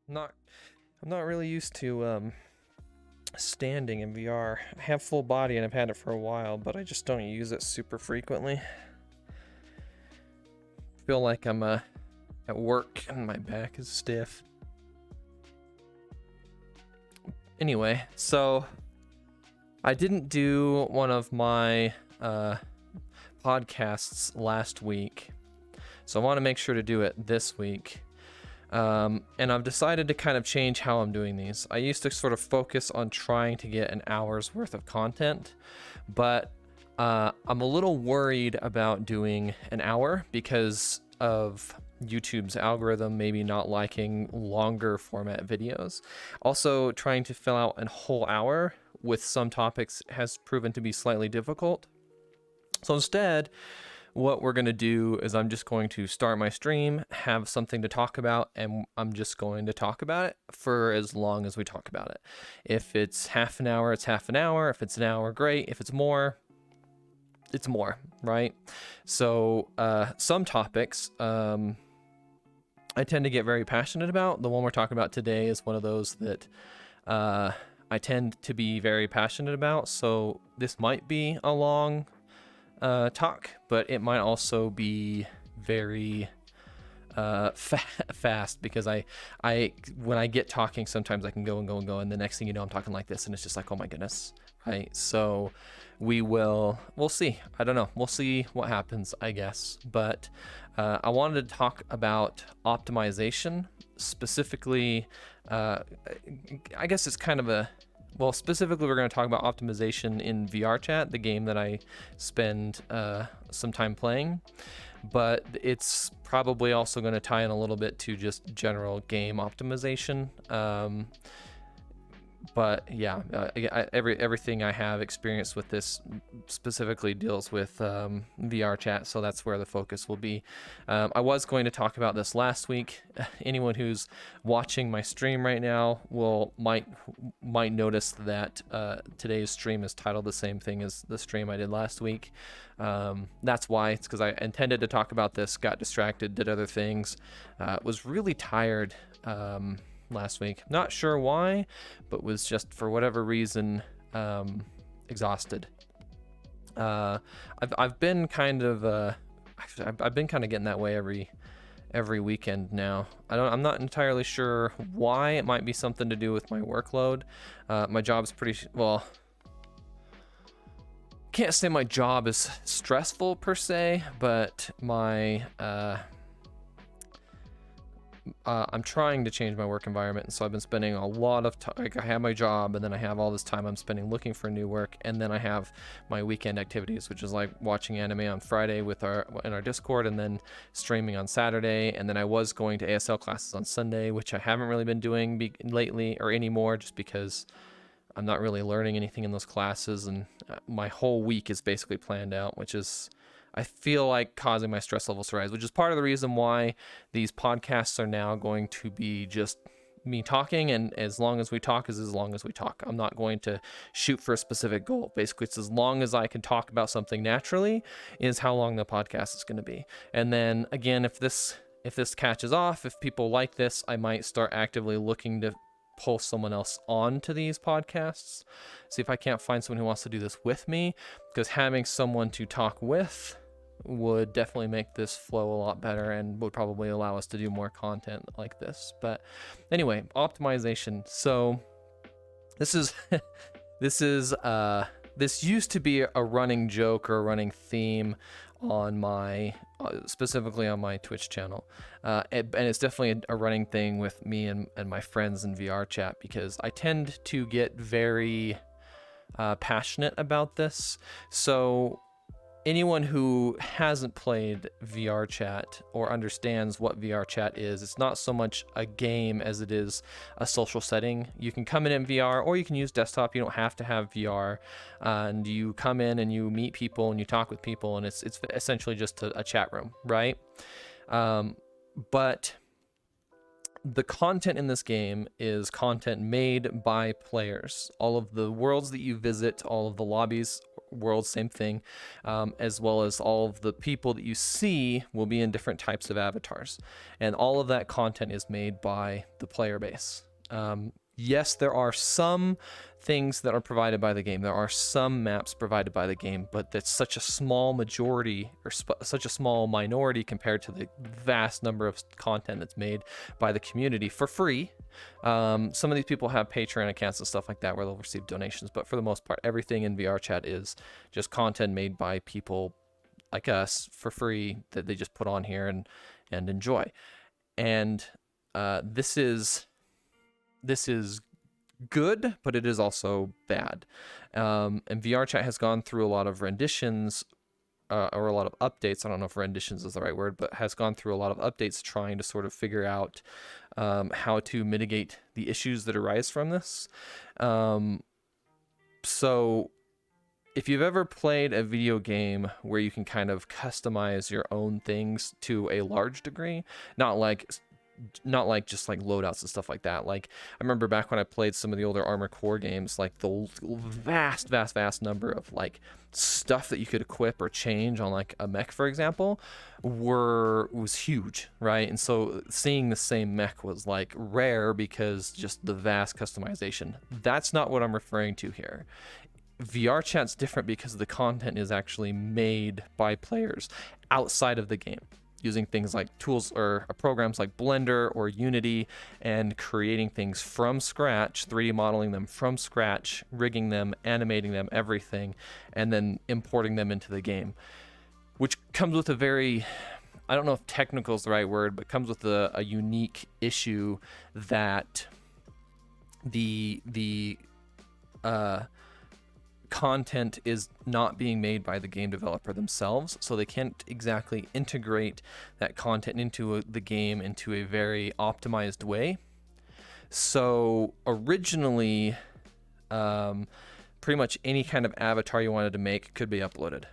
not I'm not really used to standing in VR. I have full body and I've had it for a while, but I just don't use it super frequently. Feel like I'm at work and my back is stiff. Anyway, so I didn't do one of my podcasts last week, so I want to make sure to do it this week. And I've decided to kind of change how I'm doing these. I used to sort of focus on trying to get an hour's worth of content, but I'm a little worried about doing an hour because of YouTube's algorithm maybe not liking longer format videos. Also, trying to fill out a whole hour with some topics has proven to be slightly difficult. So instead, what we're going to do is I'm just going to start my stream, have something to talk about, and I'm just going to talk about it for as long as we talk about it. If it's half an hour, it's half an hour. If it's an hour, great. If it's more, it's more, right? So some topics I tend to get very passionate about. The one we're talking about today is one of those that I tend to be very passionate about. So this might be a long talk, but it might also be very fast because I when I get talking, sometimes I can go and go and go, and the next thing you know, I'm talking like this, and it's just like, oh my goodness, right? So we'll see. I don't know. We'll see what happens, I guess. But I wanted to talk about optimization specifically. I guess it's kind of a specifically, we're going to talk about optimization in Vrchat, the game that I spend some time playing. But it's probably also going to tie in a little bit to just general game optimization. But yeah, everything I have experience with this specifically deals with Vrchat, so that's where the focus will be. I was going to talk about this last week. Anyone who's watching my stream right now might notice that today's stream is titled the same thing as the stream I did last week. That's why. It's because I intended to talk about this, got distracted, did other things, was really tired last week. Not sure why, but was just for whatever reason exhausted. I've been kind of I've been kind of getting that way every weekend now. I'm not entirely sure why. It might be something to do with my workload. My job's pretty well. Can't say my job is stressful per se, but my I'm trying to change my work environment, and so I've been spending a lot of time. Like, I have my job, and then I have all this time I'm spending looking for new work, and then I have my weekend activities, which is like watching anime on Friday in our Discord, and then streaming on Saturday, and then I was going to ASL classes on Sunday, which I haven't really been doing lately or anymore, just because I'm not really learning anything in those classes, and my whole week is basically planned out, which is, I feel like, causing my stress levels to rise, which is part of the reason why these podcasts are now going to be just me talking, and as long as we talk is as long as we talk. I'm not going to shoot for a specific goal. Basically, it's as long as I can talk about something naturally is how long the podcast is going to be. And then again, if this catches off, if people like this, I might start actively looking to pull someone else on to these podcasts, see if I can't find someone who wants to do this with me, because having someone to talk with would definitely make this flow a lot better and would probably allow us to do more content like this. But anyway, optimization. So this used to be a running joke or a running theme on my specifically on my Twitch channel, and it's definitely a running thing with me and my friends in Vrchat, because I tend to get very passionate about this. So anyone who hasn't played Vrchat or understands what Vrchat is, it's not so much a game as it is a social setting. You can come in VR, or you can use desktop. You don't have to have VR, and you come in and you meet people and you talk with people, and it's essentially just a chat room, right? But the content in this game is content made by players. All of the worlds that you visit, all of the lobbies, worlds, same thing, as well as all of the people that you see will be in different types of avatars. And all of that content is made by the player base. Yes, there are some things that are provided by the game. There are some maps provided by the game, but that's such a small majority or such a small minority compared to the vast number of content that's made by the community for free. Some of these people have Patreon accounts and stuff like that where they'll receive donations, but for the most part, everything in Vrchat is just content made by people like us for free that they just put on here and enjoy. And this is good, but it is also bad. And Vrchat has gone through a lot of renditions or a lot of updates. I don't know if renditions is the right word, but has gone through a lot of updates trying to sort of figure out how to mitigate the issues that arise from this. So if you've ever played a video game where you can kind of customize your own things to a large degree, not like just like loadouts and stuff like that. Like I remember back when I played some of the older Armored Core games, like the vast number of like stuff that you could equip or change on like a mech, for example, was huge, right? And so seeing the same mech was like rare because just the vast customization. That's not what I'm referring to here. Vrchat's different because the content is actually made by players outside of the game, using things like tools or programs like Blender or Unity and creating things from scratch, 3D modeling them from scratch, rigging them, animating them, everything, and then importing them into the game, which comes with a very, I don't know if technical is the right word, but comes with a unique issue that the content is not being made by the game developer themselves, so they can't exactly integrate that content into the game into a very optimized way. So originally, pretty much any kind of avatar you wanted to make could be uploaded,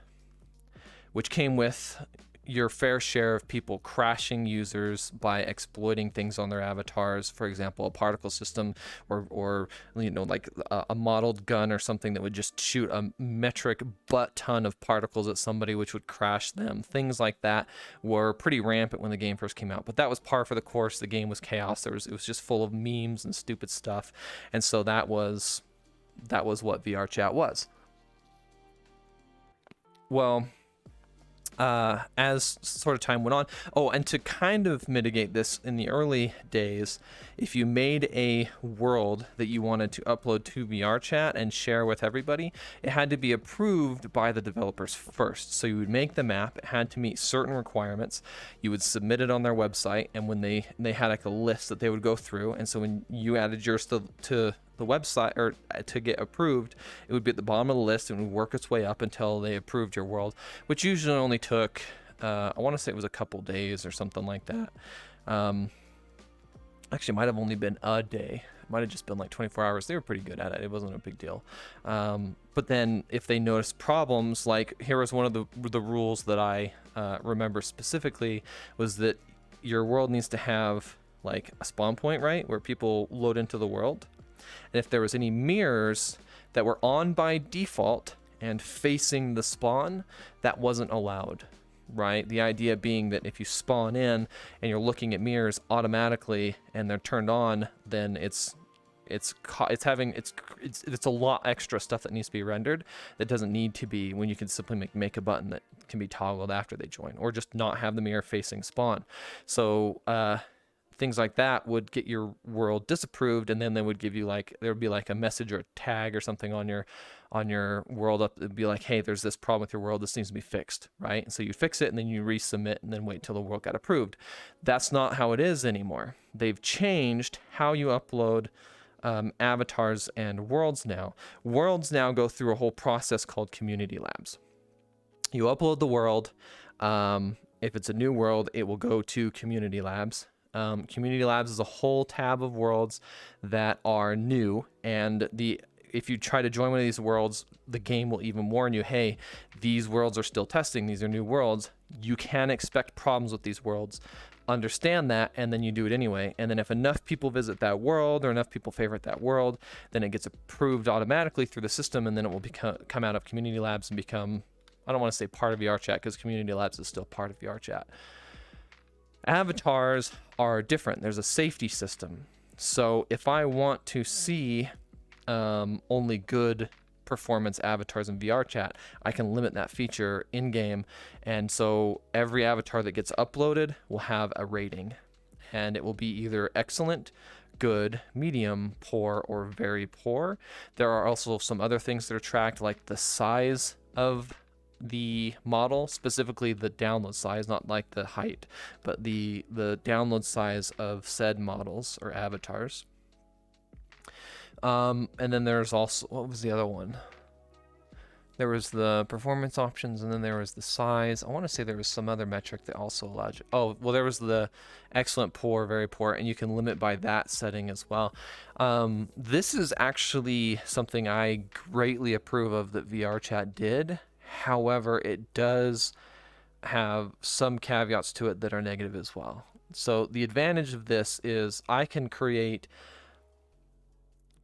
which came with your fair share of people crashing users by exploiting things on their avatars. For example, a particle system or you know, like a modeled gun or something that would just shoot a metric butt ton of particles at somebody, which would crash them. Things like that were pretty rampant when the game first came out, but that was par for the course. The game was chaos. It was just full of memes and stupid stuff. And so that was what Vrchat was. Well, as sort of time went on. Oh, and to kind of mitigate this in the early days, if you made a world that you wanted to upload to Vrchat and share with everybody, it had to be approved by the developers first. So you would make the map, it had to meet certain requirements, you would submit it on their website, and when they had like a list that they would go through, and so when you added yours to the website or to get approved, it would be at the bottom of the list and would work its way up until they approved your world, which usually only took I want to say it was a couple days or something like that. Actually, it might have only been a day. It might have just been like 24 hours. They were pretty good at it. It wasn't a big deal. But then if they noticed problems, like here was one of the rules that I remember specifically, was that your world needs to have like a spawn point, right, where people load into the world. And if there was any mirrors that were on by default and facing the spawn, that wasn't allowed, right? The idea being that if you spawn in and you're looking at mirrors automatically and they're turned on, then it's a lot extra stuff that needs to be rendered that doesn't need to be, when you can simply make a button that can be toggled after they join, or just not have the mirror facing spawn. So things like that would get your world disapproved, and then they would give you like, there would be like a message or a tag or something on your world up. It'd be like, hey, there's this problem with your world, this needs to be fixed, right? And so you fix it and then you resubmit and then wait till the world got approved. That's not how it is anymore. They've changed how you upload avatars and worlds now. Worlds now go through a whole process called community labs. You upload the world. If it's a new world, it will go to community labs. Community labs is a whole tab of worlds that are new, and the if you try to join one of these worlds, the game will even warn you, hey, these worlds are still testing, these are new worlds, you can expect problems with these worlds. Understand that, and then you do it anyway. And then if enough people visit that world or enough people favorite that world, then it gets approved automatically through the system, and then it will come out of community labs and become, I don't want to say part of Vrchat, because community labs is still part of Vrchat. Avatars are different. There's a safety system. So if I want to see only good performance avatars in Vrchat, I can limit that feature in game, and so every avatar that gets uploaded will have a rating, and it will be either excellent, good, medium, poor, or very poor. There are also some other things that are tracked, like the size of the model, specifically the download size, not like the height, but the download size of said models or avatars. And then there's also, what was the other one? There was the performance options, and then there was the size. I want to say there was some other metric that also allowed you. Oh, well, there was the excellent, poor, very poor, and you can limit by that setting as well. This is actually something I greatly approve of that Vrchat did. However, it does have some caveats to it that are negative as well. So the advantage of this is I can create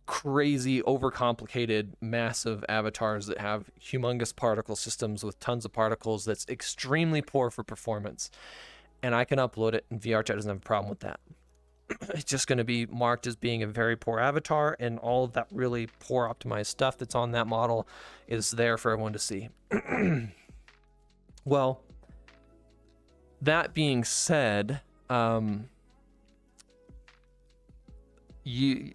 crazy, overcomplicated, massive avatars that have humongous particle systems with tons of particles that's extremely poor for performance. And I can upload it, and Vrchat doesn't have a problem with that. It's just going to be marked as being a very poor avatar, and all of that really poor optimized stuff that's on that model is there for everyone to see. Well, that being said, you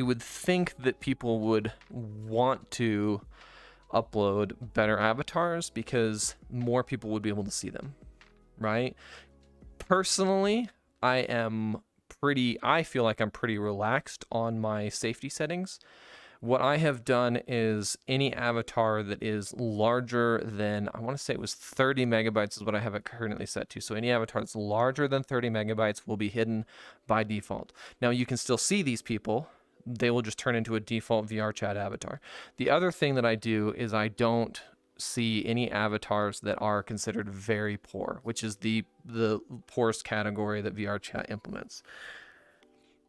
would think that people would want to upload better avatars because more people would be able to see them, right? Personally, I feel like I'm pretty relaxed on my safety settings. What I have done is any avatar that is larger than, I want to say it was 30 megabytes is what I have it currently set to. So any avatar that's larger than 30 megabytes will be hidden by default. Now you can still see these people. They will just turn into a default Vrchat avatar. The other thing that I do is I don't see any avatars that are considered very poor, which is the poorest category that Vrchat implements.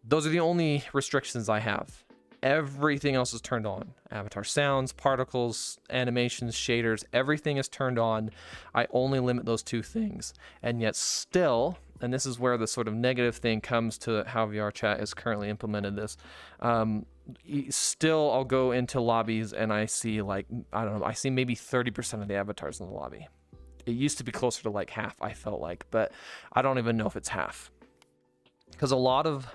Those are the only restrictions I have. Everything else is turned on. Avatar sounds, particles, animations, shaders, everything is turned on. I only limit those two things. And yet still, and this is where the sort of negative thing comes to how Vrchat is currently implemented this, still I'll go into lobbies and I see like, I don't know, I see maybe 30% of the avatars in the lobby. It used to be closer to like half, I felt like, but I don't even know if it's half. Because a lot of,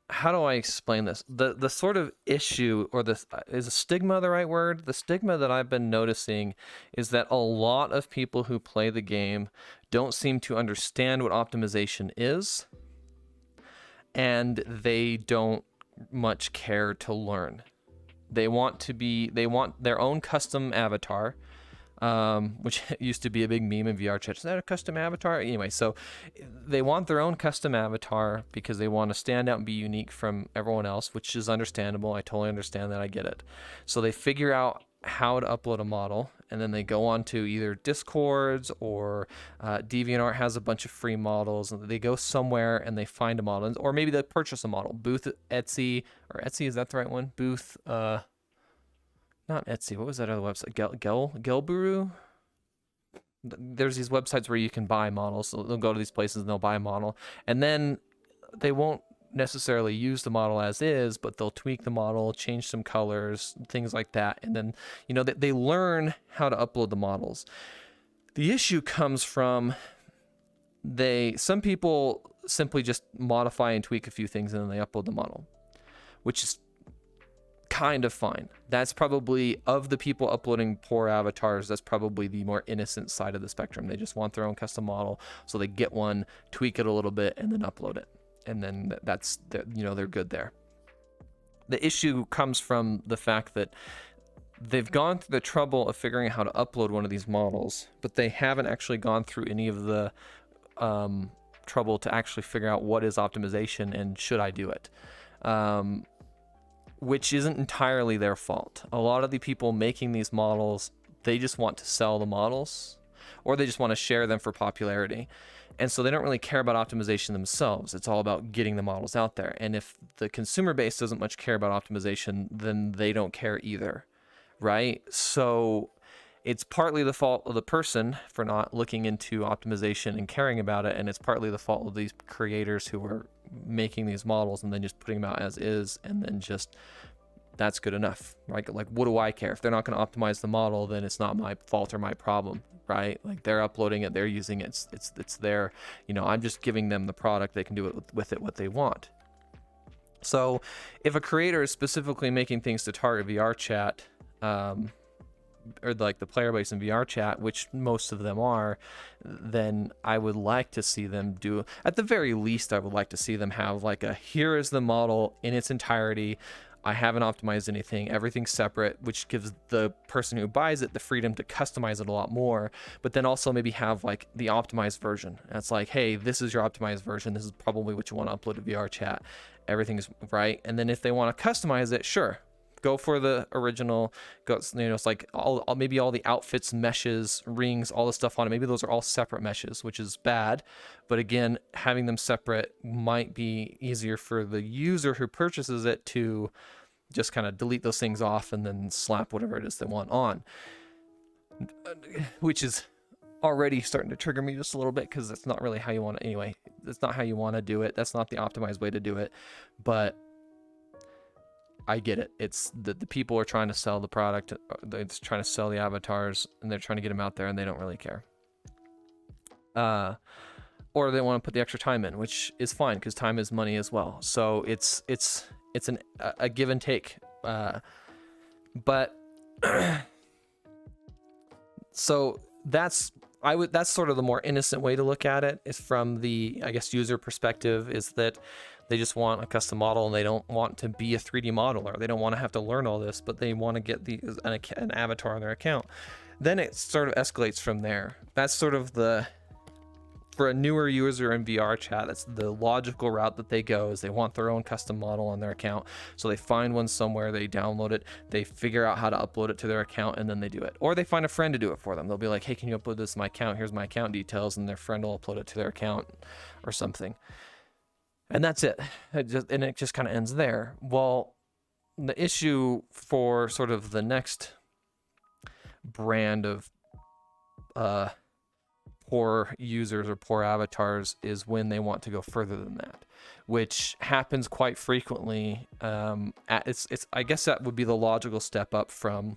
how do I explain this? The sort of issue, or this, is a stigma the right word? The stigma that I've been noticing is that a lot of people who play the game don't seem to understand what optimization is, and they don't much care to learn. They want their own custom avatar, which used to be a big meme in Vrchat. Is that a custom avatar? Anyway, so they want their own custom avatar because they want to stand out and be unique from everyone else, which is understandable. I totally understand that. I get it. So they figure out how to upload a model, and then they go on to either Discords or DeviantArt has a bunch of free models, and they go somewhere and they find a model, or maybe they purchase a model. Booth Etsy, or Etsy, is that the right one? Booth, not Etsy, what was that other website? Gelburu? There's these websites where you can buy models. So they'll go to these places and they'll buy a model, and then they won't necessarily use the model as is, but they'll tweak the model, change some colors, things like that. And then, you know, they learn how to upload the models. The issue comes from some people simply just modify and tweak a few things and then they upload the model, which is kind of fine. That's probably, of the people uploading poor avatars, that's probably the more innocent side of the spectrum. They just want their own custom model, so they get one, tweak it a little bit, and then upload it. And then that's, you know, they're good there. The issue comes from the fact that they've gone through the trouble of figuring out how to upload one of these models, but they haven't actually gone through any of the trouble to actually figure out what is optimization and should I do it. which isn't entirely their fault. A lot of the people making these models, they just want to sell the models, or they just want to share them for popularity. And so they don't really care about optimization themselves. It's all about getting the models out there. And if the consumer base doesn't much care about optimization, then they don't care either, right? So it's partly the fault of the person for not looking into optimization and caring about it, and it's partly the fault of these creators who are making these models and then just putting them out as is, and then just that's good enough, right? Like, what do I care? If they're not going to optimize the model, then it's not my fault or my problem, right? Like, they're uploading it, they're using it, it's their, I'm just giving them the product, they can do it with it what they want. So if a creator is specifically making things to target Vrchat, or like the player base in Vrchat, which most of them are, then I would like to see them do, at the very least, I would like to see them have like here is the model in its entirety. I haven't optimized anything, everything's separate, which gives the person who buys it the freedom to customize it a lot more, but then also maybe have like the optimized version. And it's like, hey, this is your optimized version. This is probably what you want to upload to Vrchat. Everything's right. And then if they want to customize it, sure, go for the original. Go, it's like maybe all the outfits, meshes, rings, all the stuff on it. Maybe those are all separate meshes, which is bad. But again, having them separate might be easier for the user who purchases it to just kind of delete those things off and then slap whatever it is they want on, which is already starting to trigger me just a little bit, because that's not really how you want to, anyway, that's not how you want to do it. That's not the optimized way to do it. But I get it. It's the people are trying to sell the product. They're trying to sell the avatars, and they're trying to get them out there, and they don't really care. Or they want to put the extra time in, which is fine, because time is money as well. So it's a give and take. But so that's sort of the more innocent way to look at it, is from the, I guess, user perspective, is that they just want a custom model and they don't want to be a 3D modeler. They don't want to have to learn all this, but they want to get an avatar on their account. Then it sort of escalates from there. That's sort of for a newer user in Vrchat, that's the logical route that they go, is they want their own custom model on their account. So they find one somewhere, they download it, they figure out how to upload it to their account, and then they do it. Or they find a friend to do it for them. They'll be like, hey, can you upload this to my account? Here's my account details, and their friend will upload it to their account or something. And that's it. It just kind of ends there. Well, the issue for sort of the next brand of poor users or poor avatars is when they want to go further than that, which happens quite frequently. I guess that would be the logical step up from,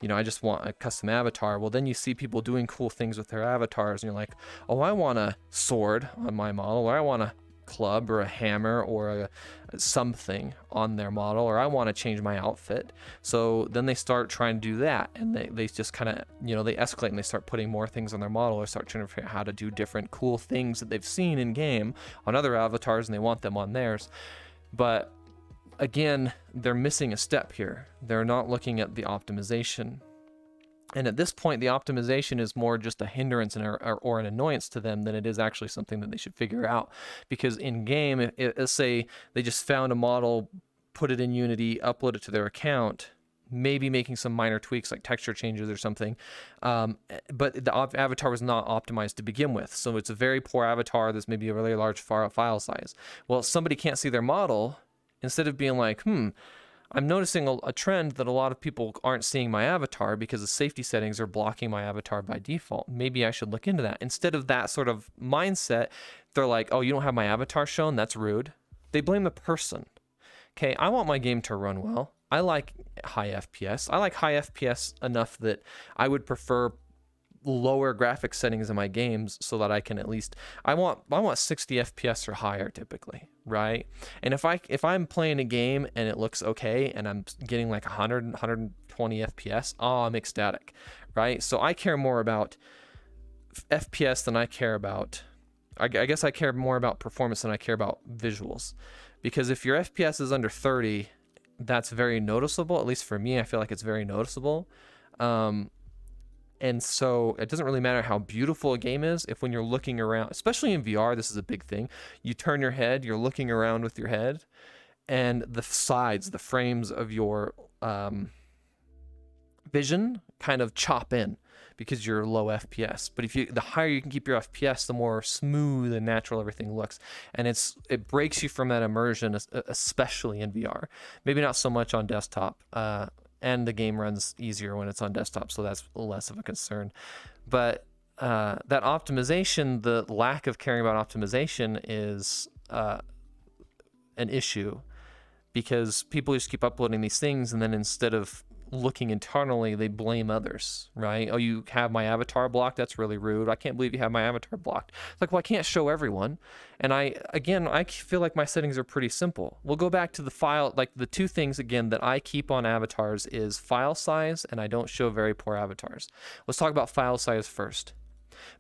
I just want a custom avatar. Well, then you see people doing cool things with their avatars, and you're like, oh, I want a sword on my model, or I want a club or a hammer or something on their model, or I want to change my outfit. So then they start trying to do that, and they just kind of, they escalate and they start putting more things on their model, or start trying to figure out how to do different cool things that they've seen in game on other avatars, and they want them on theirs. But again, they're missing a step here. They're not looking at the optimization. And at this point, the optimization is more just a hindrance or an annoyance to them than it is actually something that they should figure out. Because in game, let's say they just found a model, put it in Unity, upload it to their account, maybe making some minor tweaks like texture changes or something, but the avatar was not optimized to begin with. So it's a very poor avatar. There's maybe a really large file size. Well, somebody can't see their model. Instead of being like, I'm noticing a trend that a lot of people aren't seeing my avatar because the safety settings are blocking my avatar by default. Maybe I should look into that. Instead of that sort of mindset, they're like, oh, you don't have my avatar shown? That's rude. They blame the person. Okay, I want my game to run well. I like high FPS. I like high FPS enough that I would prefer lower graphic settings in my games so that I can at least, I want 60 FPS or higher typically, right? And if I'm playing a game and it looks okay and I'm getting like 120 FPS, I'm ecstatic, right? So I care more about FPS than I care about, I guess I care more about performance than I care about visuals. Because if your FPS is under 30, that's very noticeable. At least for me, I feel like it's very noticeable. And so it doesn't really matter how beautiful a game is if when you're looking around, especially in VR, this is a big thing. You turn your head, you're looking around with your head, and the sides, the frames of your vision kind of chop in because you're low FPS. But the higher you can keep your FPS, the more smooth and natural everything looks. And it breaks you from that immersion, especially in VR. Maybe not so much on desktop. And the game runs easier when it's on desktop, so that's less of a concern. But that optimization, the lack of caring about optimization is an issue, because people just keep uploading these things, and then instead of looking internally, they blame others, right? Oh, you have my avatar blocked? That's really rude. I can't believe you have my avatar blocked. It's like, well, I can't show everyone. And I feel like my settings are pretty simple. We'll go back to the file, like the two things again that I keep on avatars is file size, and I don't show very poor avatars. Let's talk about file size first.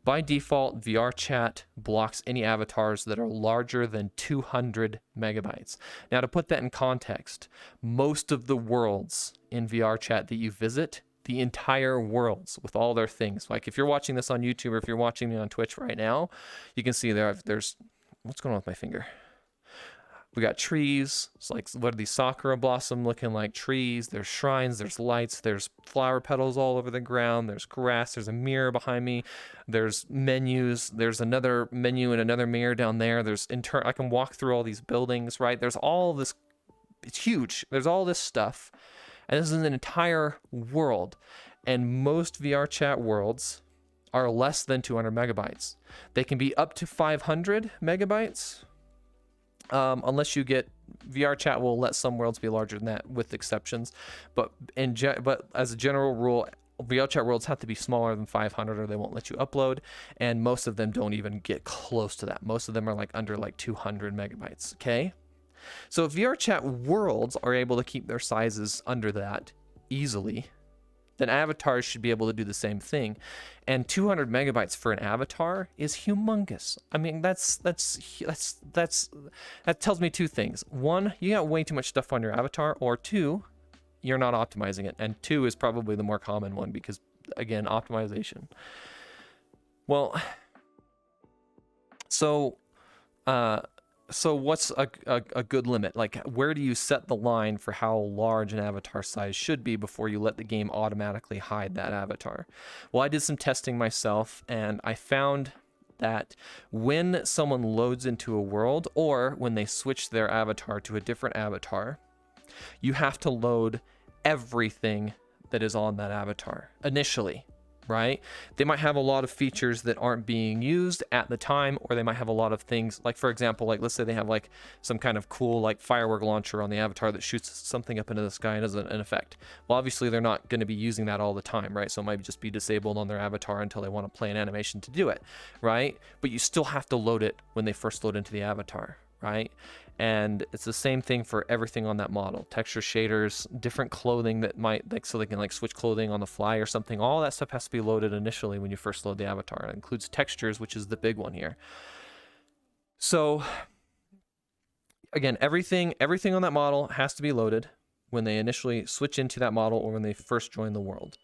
By default, Vrchat blocks any avatars that are larger than 200 megabytes. Now, to put that in context, most of the worlds in Vrchat that you visit, the entire worlds with all their things, like if you're watching this on YouTube or if you're watching me on Twitch right now, you can see there's what's going on with my finger? We got trees. It's like, what are these sakura blossom looking like trees? There's shrines, there's lights, there's flower petals all over the ground, there's grass, there's a mirror behind me, there's menus, there's another menu and another mirror down there. I can walk through all these buildings, right? There's all this, it's huge. There's all this stuff. And this is an entire world. And most Vrchat worlds are less than 200 megabytes. They can be up to 500 megabytes. Unless you get Vrchat will let some worlds be larger than that with exceptions, but as a general rule, Vrchat worlds have to be smaller than 500 or they won't let you upload, and most of them don't even get close to that. Most of them are like under like 200 megabytes. Okay, so if Vrchat worlds are able to keep their sizes under that easily, then avatars should be able to do the same thing. And 200 megabytes for an avatar is humongous. I mean, that tells me two things. One, you got way too much stuff on your avatar, or two, you're not optimizing it. And two is probably the more common one because, again, optimization. Well, so what's a good limit? Like, where do you set the line for how large an avatar size should be before you let the game automatically hide that avatar? Well, I did some testing myself, and I found that when someone loads into a world, or when they switch their avatar to a different avatar, you have to load everything that is on that avatar initially. Right? They might have a lot of features that aren't being used at the time, or they might have a lot of things like, for example, like let's say they have like some kind of cool like firework launcher on the avatar that shoots something up into the sky and does an effect. Well, obviously they're not going to be using that all the time, right? So it might just be disabled on their avatar until they want to play an animation to do it, right? But you still have to load it when they first load into the avatar, right? And it's the same thing for everything on that model. Texture shaders, different clothing that might, like, so they can like switch clothing on the fly or something. All that stuff has to be loaded initially when you first load the avatar. It includes textures, which is the big one here. So again, everything on that model has to be loaded when they initially switch into that model or when they first join the world.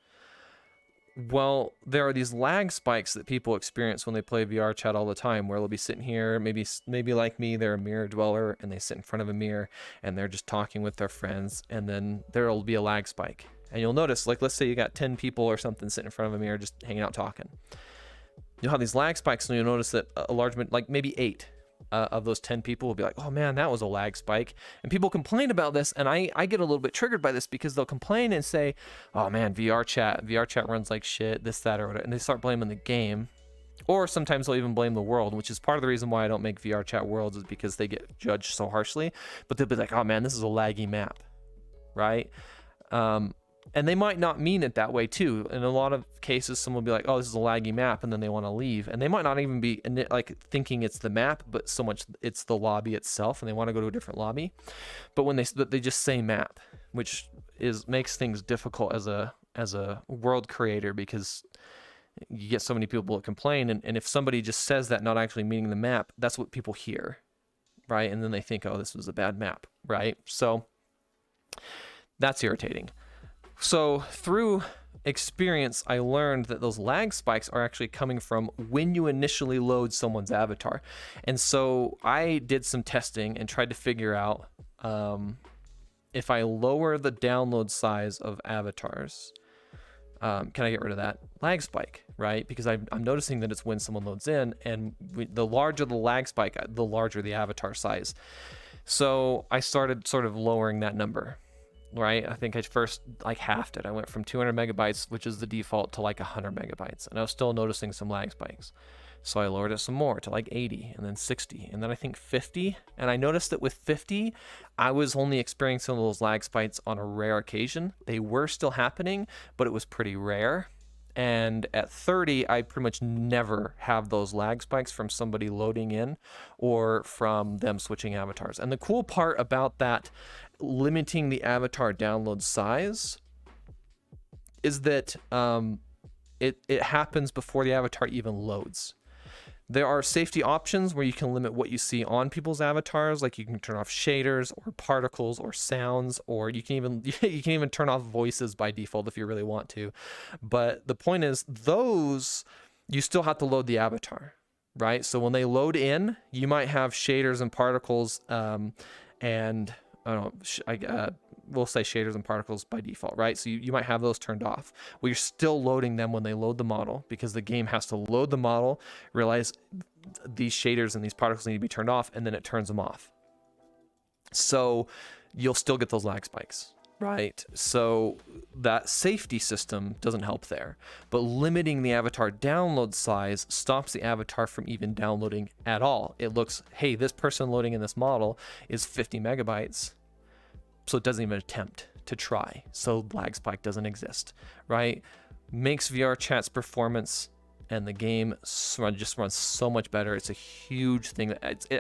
Well, there are these lag spikes that people experience when they play Vrchat all the time, where they'll be sitting here, maybe like me, they're a mirror dweller, and they sit in front of a mirror, and they're just talking with their friends, and then there'll be a lag spike. And you'll notice, like, let's say you got 10 people or something sitting in front of a mirror just hanging out talking. You'll have these lag spikes, and you'll notice that a large, like maybe 8 of those 10 people will be like, oh man, that was a lag spike. And people complain about this, and I get a little bit triggered by this because they'll complain and say, oh man, Vrchat runs like shit, this, that, or whatever, and they start blaming the game. Or sometimes they'll even blame the world, which is part of the reason why I don't make Vrchat worlds, is because they get judged so harshly. But they'll be like, oh man, this is a laggy map, right? And they might not mean it that way too. In a lot of cases, someone will be like, oh, this is a laggy map, and then they want to leave. And they might not even be like thinking it's the map, but so much it's the lobby itself, and they want to go to a different lobby. But when they just say map, which makes things difficult as a world creator, because you get so many people that complain, and if somebody just says that, not actually meaning the map, that's what people hear, right? And then they think, oh, this was a bad map, right? So that's irritating. So through experience, I learned that those lag spikes are actually coming from when you initially load someone's avatar. And so I did some testing and tried to figure out if I lower the download size of avatars, can I get rid of that lag spike, right? Because I'm noticing that it's when someone loads in, and the larger the lag spike, the larger the avatar size. So I started sort of lowering that number, right? I think I first like halved it. I went from 200 megabytes, which is the default, to like 100 megabytes, and I was still noticing some lag spikes. So I lowered it some more to like 80, and then 60, and then I think 50. And I noticed that with 50, I was only experiencing those lag spikes on a rare occasion. They were still happening, but it was pretty rare. And at 30, I pretty much never have those lag spikes from somebody loading in or from them switching avatars. And the cool part about that, limiting the avatar download size, is that it happens before the avatar even loads. There are safety options where you can limit what you see on people's avatars, like you can turn off shaders or particles or sounds, or you can even turn off voices by default if you really want to. But the point is, those you still have to load the avatar, right? So when they load in, you might have shaders and particles, and I don't know, we'll say shaders and particles by default, right? So you might have those turned off. Well, you're still loading them when they load the model, because the game has to load the model, realize these shaders and these particles need to be turned off, and then it turns them off. So you'll still get those lag spikes, right? So that safety system doesn't help there, but limiting the avatar download size stops the avatar from even downloading at all. It looks, hey, this person loading in this model is 50 megabytes. So it doesn't even attempt to try. So lag spike doesn't exist, right? Makes Vrchat's performance and the game just runs so much better. It's a huge thing.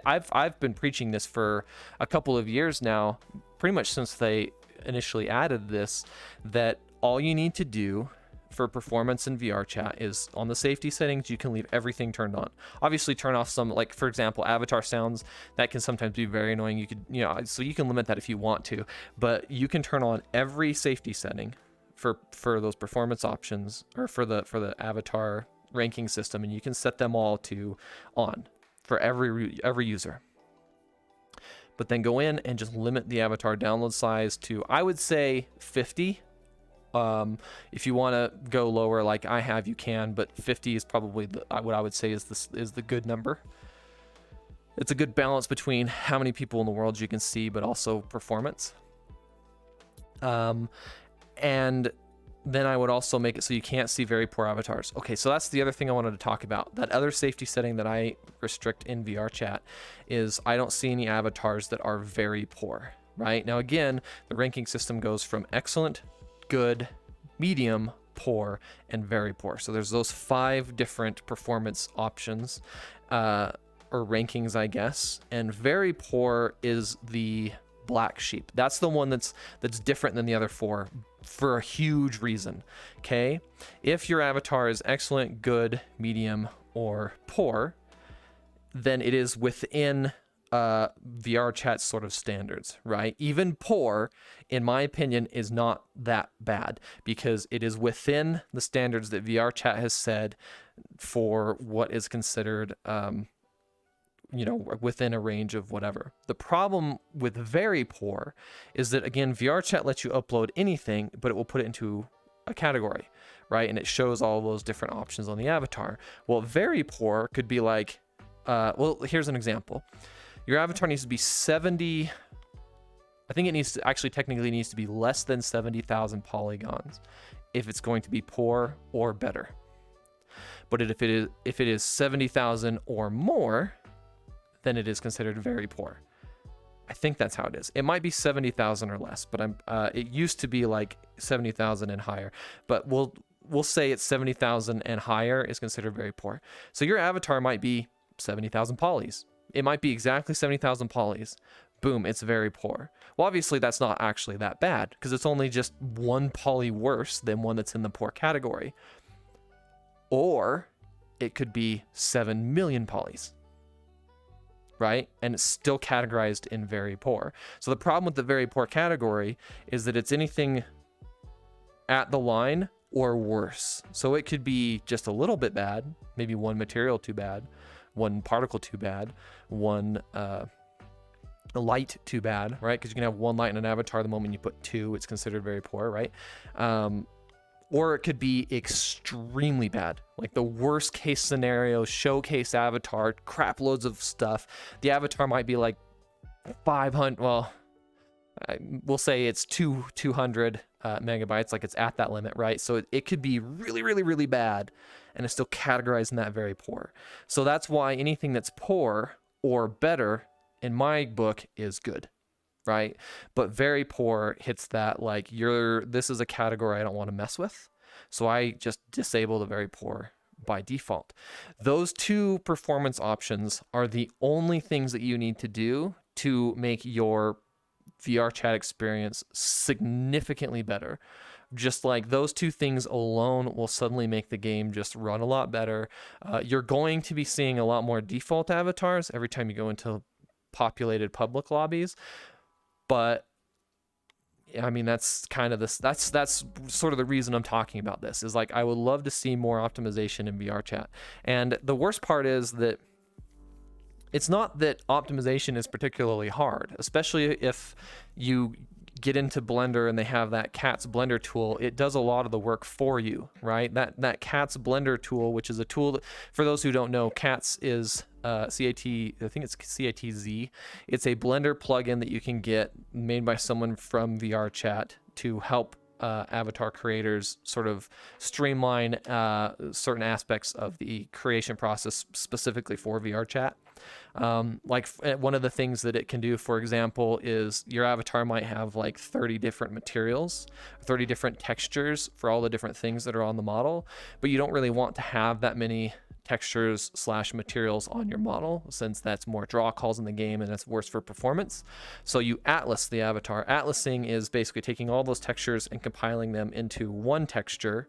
I've been preaching this for a couple of years now, pretty much since they initially added this, that all you need to do for performance in Vrchat is on the safety settings, you can leave everything turned on. Obviously turn off some, like for example, avatar sounds. That can sometimes be very annoying. You could, so you can limit that if you want to, but you can turn on every safety setting for those performance options, or for the avatar ranking system, and you can set them all to on for every user. But then go in and just limit the avatar download size to, I would say, 50. If you want to go lower like I have, you can, but 50 is probably what I would say is the good number. It's a good balance between how many people in the world you can see, but also performance. And then I would also make it so you can't see very poor avatars. Okay, so that's the other thing I wanted to talk about. That other safety setting that I restrict in Vrchat is I don't see any avatars that are very poor, right? Now again, the ranking system goes from excellent, good, medium, poor, and very poor. So there's those 5 different performance options, or rankings, I guess. And very poor is the black sheep. That's the one that's different than the other 4 for a huge reason. Okay, if your avatar is excellent, good, medium, or poor, then it is within Vrchat sort of standards, right? Even poor, in my opinion, is not that bad, because it is within the standards that Vrchat has said for what is considered, within a range of whatever. The problem with very poor is that, again, Vrchat lets you upload anything, but it will put it into a category, right? And it shows all those different options on the avatar. Well, very poor could be like, well, here's an example. Your avatar needs to be 70. I think it needs to technically needs to be less than 70,000 polygons if it's going to be poor or better. But if it is 70,000 or more, then it is considered very poor. I think that's how it is. It might be 70,000 or less, but it used to be like 70,000 and higher. But we'll say it's 70,000 and higher is considered very poor. So your avatar might be 70,000 polys. It might be exactly 70,000 polys. Boom, it's very poor. Well, obviously that's not actually that bad, because it's only just 1 poly worse than one that's in the poor category. Or it could be 7 million polys, right? And it's still categorized in very poor. So the problem with the very poor category is that it's anything at the line or worse. So it could be just a little bit bad, maybe 1 material too bad, 1 particle too bad, 1 light too bad, right? Because you can have one light in an avatar. The moment you put two, it's considered very poor, right? Or it could be extremely bad, like the worst case scenario, showcase avatar, crap loads of stuff. The avatar might be like 500, well, we'll say it's 200 megabytes, like it's at that limit, right? So it could be really, really, really bad, and it's still categorized in that very poor. So that's why anything that's poor or better in my book is good, right? But very poor hits that like this is a category I don't want to mess with. So I just disable the very poor by default. Those two performance options are the only things that you need to do to make your VRChat experience significantly better. Just like those two things alone will suddenly make the game just run a lot better. You're going to be seeing a lot more default avatars every time you go into populated public lobbies, but I mean, that's kind of this, that's sort of the reason I'm talking about this, is like I would love to see more optimization in VRChat. And the worst part is that it's not that optimization is particularly hard, especially if you get into Blender and they have that Cat's Blender tool. It does a lot of the work for you, right? That Cat's Blender tool, which is a tool that, for those who don't know, Cat's is C-A-T, I think it's C-A-T-Z. It's a Blender plugin that you can get made by someone from VRChat to help avatar creators sort of streamline certain aspects of the creation process specifically for VRChat. Like one of the things that it can do, for example, is your avatar might have like 30 different materials, 30 different textures for all the different things that are on the model, but you don't really want to have that many textures / materials on your model, since that's more draw calls in the game and it's worse for performance. So you atlas the avatar. Atlasing is basically taking all those textures and compiling them into one texture,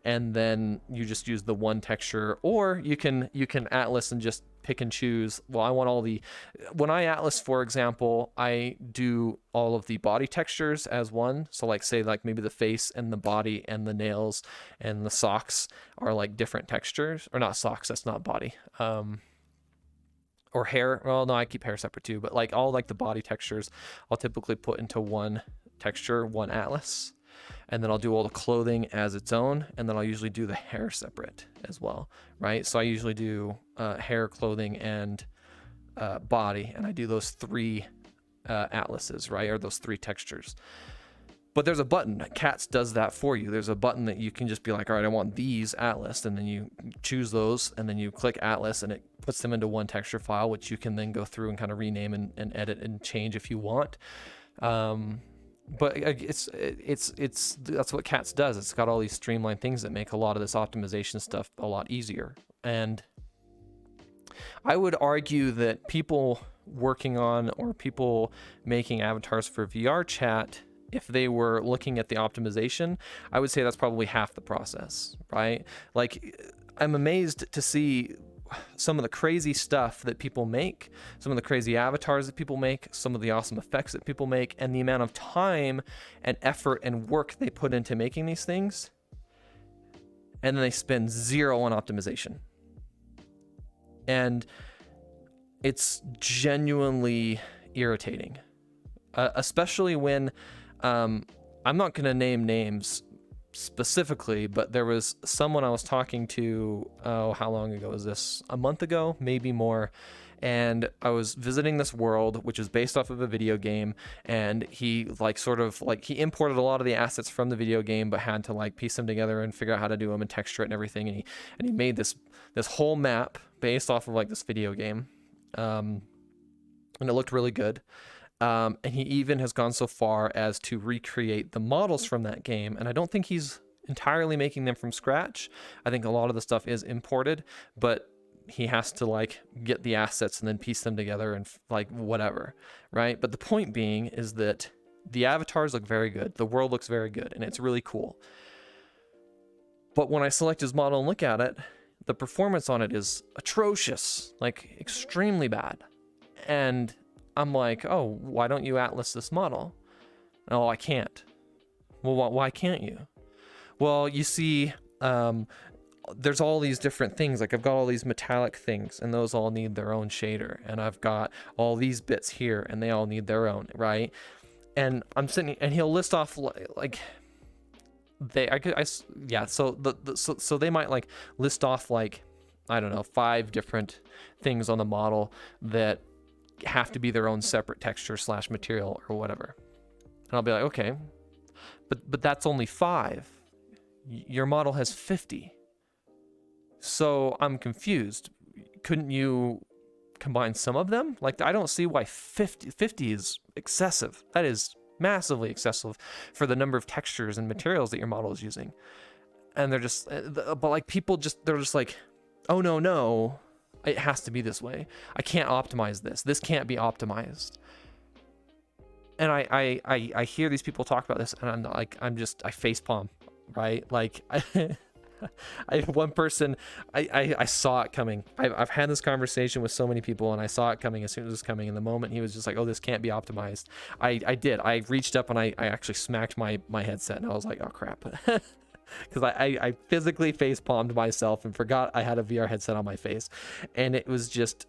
and then you just use the one texture, or you can atlas and just pick and choose. Well, I want all the, when I atlas, for example, I do all of the body textures as one. So like say like maybe the face and the body and the nails and the socks are like different textures, or not socks, that's not body. Or hair, well, no, I keep hair separate too, but like all like the body textures, I'll typically put into one texture, one atlas. And then I'll do all the clothing as its own, and then I'll usually do the hair separate as well, right? So I usually do hair, clothing, and body, and I do those three atlases, right? Or those three textures. But there's a button. Cats does that for you. There's a button that you can just be like, all right, I want these atlas, and then you choose those, and then you click atlas, and it puts them into one texture file, which you can then go through and kind of rename and edit and change if you want. But it's that's what Cats does. It's got all these streamlined things that make a lot of this optimization stuff a lot easier. And I would argue that people working on, or people making avatars for VRChat, if they were looking at the optimization, I would say that's probably half the process, right? Like, I'm amazed to see some of the crazy stuff that people make, some of the crazy avatars that people make, some of the awesome effects that people make, and the amount of time and effort and work they put into making these things, and then they spend zero on optimization. And it's genuinely irritating, especially when I'm not going to name names specifically, but there was someone I was talking to, how long ago was this? A month ago, maybe more. And I was visiting this world, which is based off of a video game, and he he imported a lot of the assets from the video game, but had to like piece them together and figure out how to do them and texture it and everything. And he made this whole map based off of like this video game, and it looked really good. And he even has gone so far as to recreate the models from that game. And I don't think he's entirely making them from scratch. I think a lot of the stuff is imported, but he has to like get the assets and then piece them together and like whatever, right? But the point being is that the avatars look very good. The world looks very good, and it's really cool. But when I select his model and look at it, the performance on it is atrocious, like extremely bad. And I'm like, oh, why don't you atlas this model? Oh, I can't. Well, why can't you? Well, you see, there's all these different things. Like I've got all these metallic things, and those all need their own shader, and I've got all these bits here, and they all need their own, right? And I'm sitting, and he'll list off like so they might like list off like, I don't know, 5 different things on the model that have to be their own separate texture / material or whatever. And I'll be like, okay, but that's only 5. Your model has 50. So I'm confused. Couldn't you combine some of them? Like, I don't see why 50 is excessive. That is massively excessive for the number of textures and materials that your model is using. And they're just, but like people just, they're just like, oh no, it has to be this way. I can't optimize this. This can't be optimized. And I hear these people talk about this, and I'm like, I facepalm, right? Like one person, I saw it coming. I've had this conversation with so many people, and I saw it coming as soon as it was coming. In the moment he was just like, oh, this can't be optimized. I reached up and I actually smacked my headset, and I was like, oh crap. Because I physically face palmed myself and forgot I had a VR headset on my face. And it was just,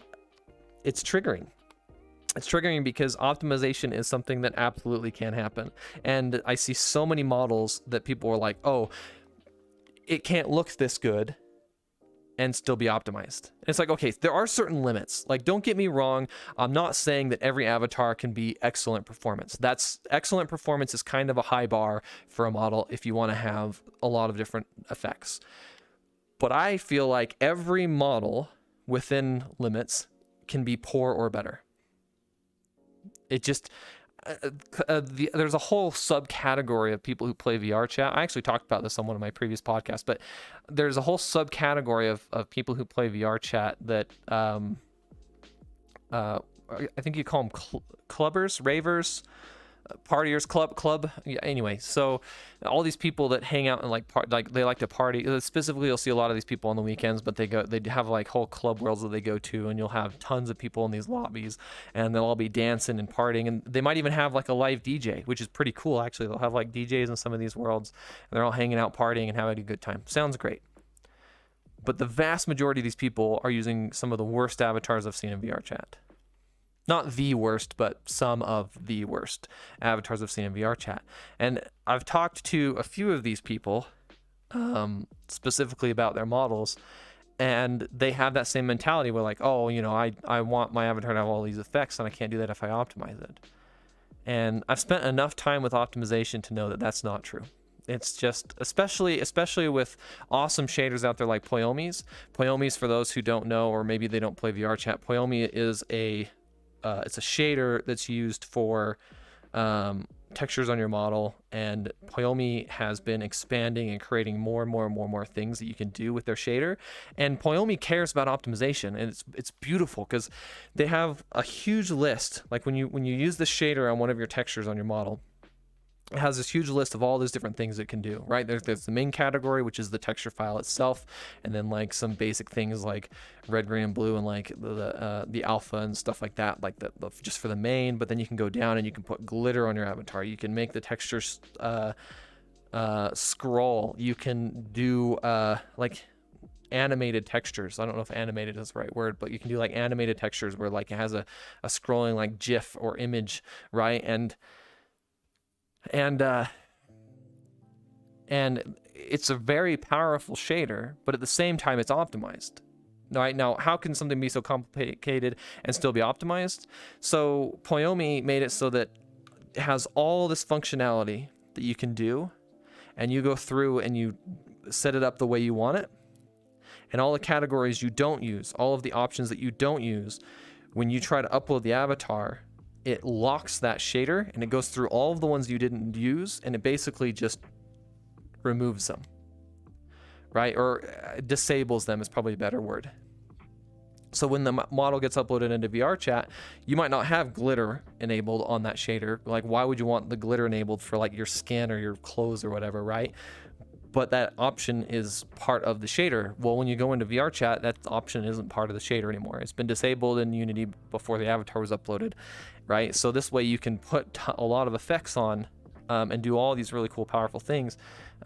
it's triggering. It's triggering because optimization is something that absolutely can happen. And I see so many models that people are like, oh, it can't look this good and still be optimized. And it's like, okay, there are certain limits. Like, don't get me wrong. I'm not saying that every avatar can be excellent performance. That's excellent performance is kind of a high bar for a model if you want to have a lot of different effects. But I feel like every model within limits can be poor or better. It just, there's a whole subcategory of people who play Vrchat. I actually talked about this on one of my previous podcasts, but there's a whole subcategory of people who play Vrchat that I think you call them clubbers, ravers, partiers, club. Yeah, anyway, so all these people that hang out and like they like to party. Specifically, you'll see a lot of these people on the weekends, but they have like whole club worlds that they go to, and you'll have tons of people in these lobbies, and they'll all be dancing and partying, and they might even have like a live DJ, which is pretty cool actually. They'll have like DJs in some of these worlds, and they're all hanging out, partying, and having a good time. Sounds great. But the vast majority of these people are using some of the worst avatars I've seen in Vrchat. Not the worst, but some of the worst avatars I've seen in Vrchat. And I've talked to a few of these people, specifically about their models, and they have that same mentality where like, oh, you know, I want my avatar to have all these effects, and I can't do that if I optimize it. And I've spent enough time with optimization to know that that's not true. It's just, especially with awesome shaders out there like Poyomi's. Poyomi's, for those who don't know, or maybe they don't play Vrchat, Poyomi is it's a shader that's used for textures on your model, and Poyomi has been expanding and creating more and more things that you can do with their shader. And Poyomi cares about optimization, and it's beautiful because they have a huge list. Like when you use the shader on one of your textures on your model, it has this huge list of all those different things it can do, right? There's the main category, which is the texture file itself, and then like some basic things like red, green, and blue, and like the alpha and stuff like that, like the just for the main. But then you can go down and you can put glitter on your avatar. You can make the textures scroll. You can do like animated textures. I don't know if animated is the right word, but you can do like animated textures where like it has a scrolling like GIF or image, right? And it's a very powerful shader, but at the same time it's optimized. Right? Now, how can something be so complicated and still be optimized? So Poyomi made it so that it has all this functionality that you can do, and you go through and you set it up the way you want it, and all the categories you don't use, all of the options that you don't use, when you try to upload the avatar, it locks that shader, and it goes through all of the ones you didn't use, and it basically just removes them, right? Or disables them is probably a better word. So when the model gets uploaded into Vrchat, you might not have glitter enabled on that shader. Like, why would you want the glitter enabled for like your skin or your clothes or whatever, right? But that option is part of the shader. Well, when you go into Vrchat, that option isn't part of the shader anymore. It's been disabled in Unity before the avatar was uploaded, right? So this way you can put a lot of effects on and do all these really cool, powerful things,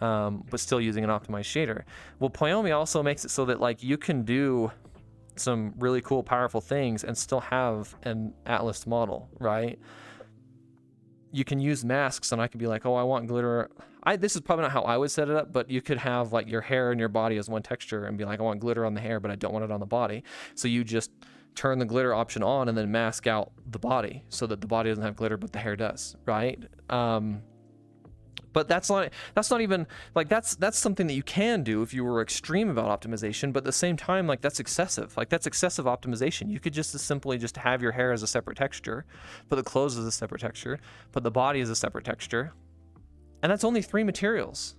but still using an optimized shader. Well, Poiomi also makes it so that like you can do some really cool, powerful things and still have an Atlas model, right? You can use masks, and I could be like, oh, I want glitter. This is probably not how I would set it up, but you could have like your hair and your body as one texture and be like, I want glitter on the hair, but I don't want it on the body. So you just turn the glitter option on and then mask out the body so that the body doesn't have glitter, but the hair does, right? But that's not even like that's something that you can do if you were extreme about optimization, but at the same time, like that's excessive. Like that's excessive optimization. You could just as simply just have your hair as a separate texture, put the clothes as a separate texture, put the body as a separate texture, and that's only 3 materials,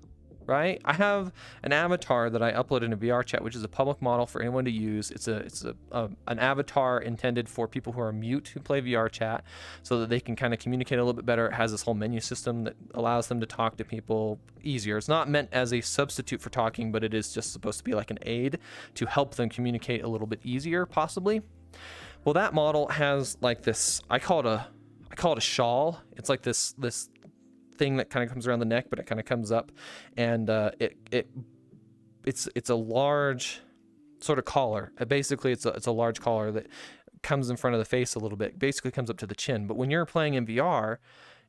right? I have an avatar that I uploaded in Vrchat, which is a public model for anyone to use. It's an avatar intended for people who are mute who play Vrchat, so that they can kind of communicate a little bit better. It has this whole menu system that allows them to talk to people easier. It's not meant as a substitute for talking, but it is just supposed to be like an aid to help them communicate a little bit easier, possibly. Well, that model has like this, I call it a shawl. It's like this thing that kind of comes around the neck, but it kind of comes up, and it's a large sort of collar. Basically, it's a large collar that comes in front of the face a little bit. Basically, comes up to the chin. But when you're playing in VR,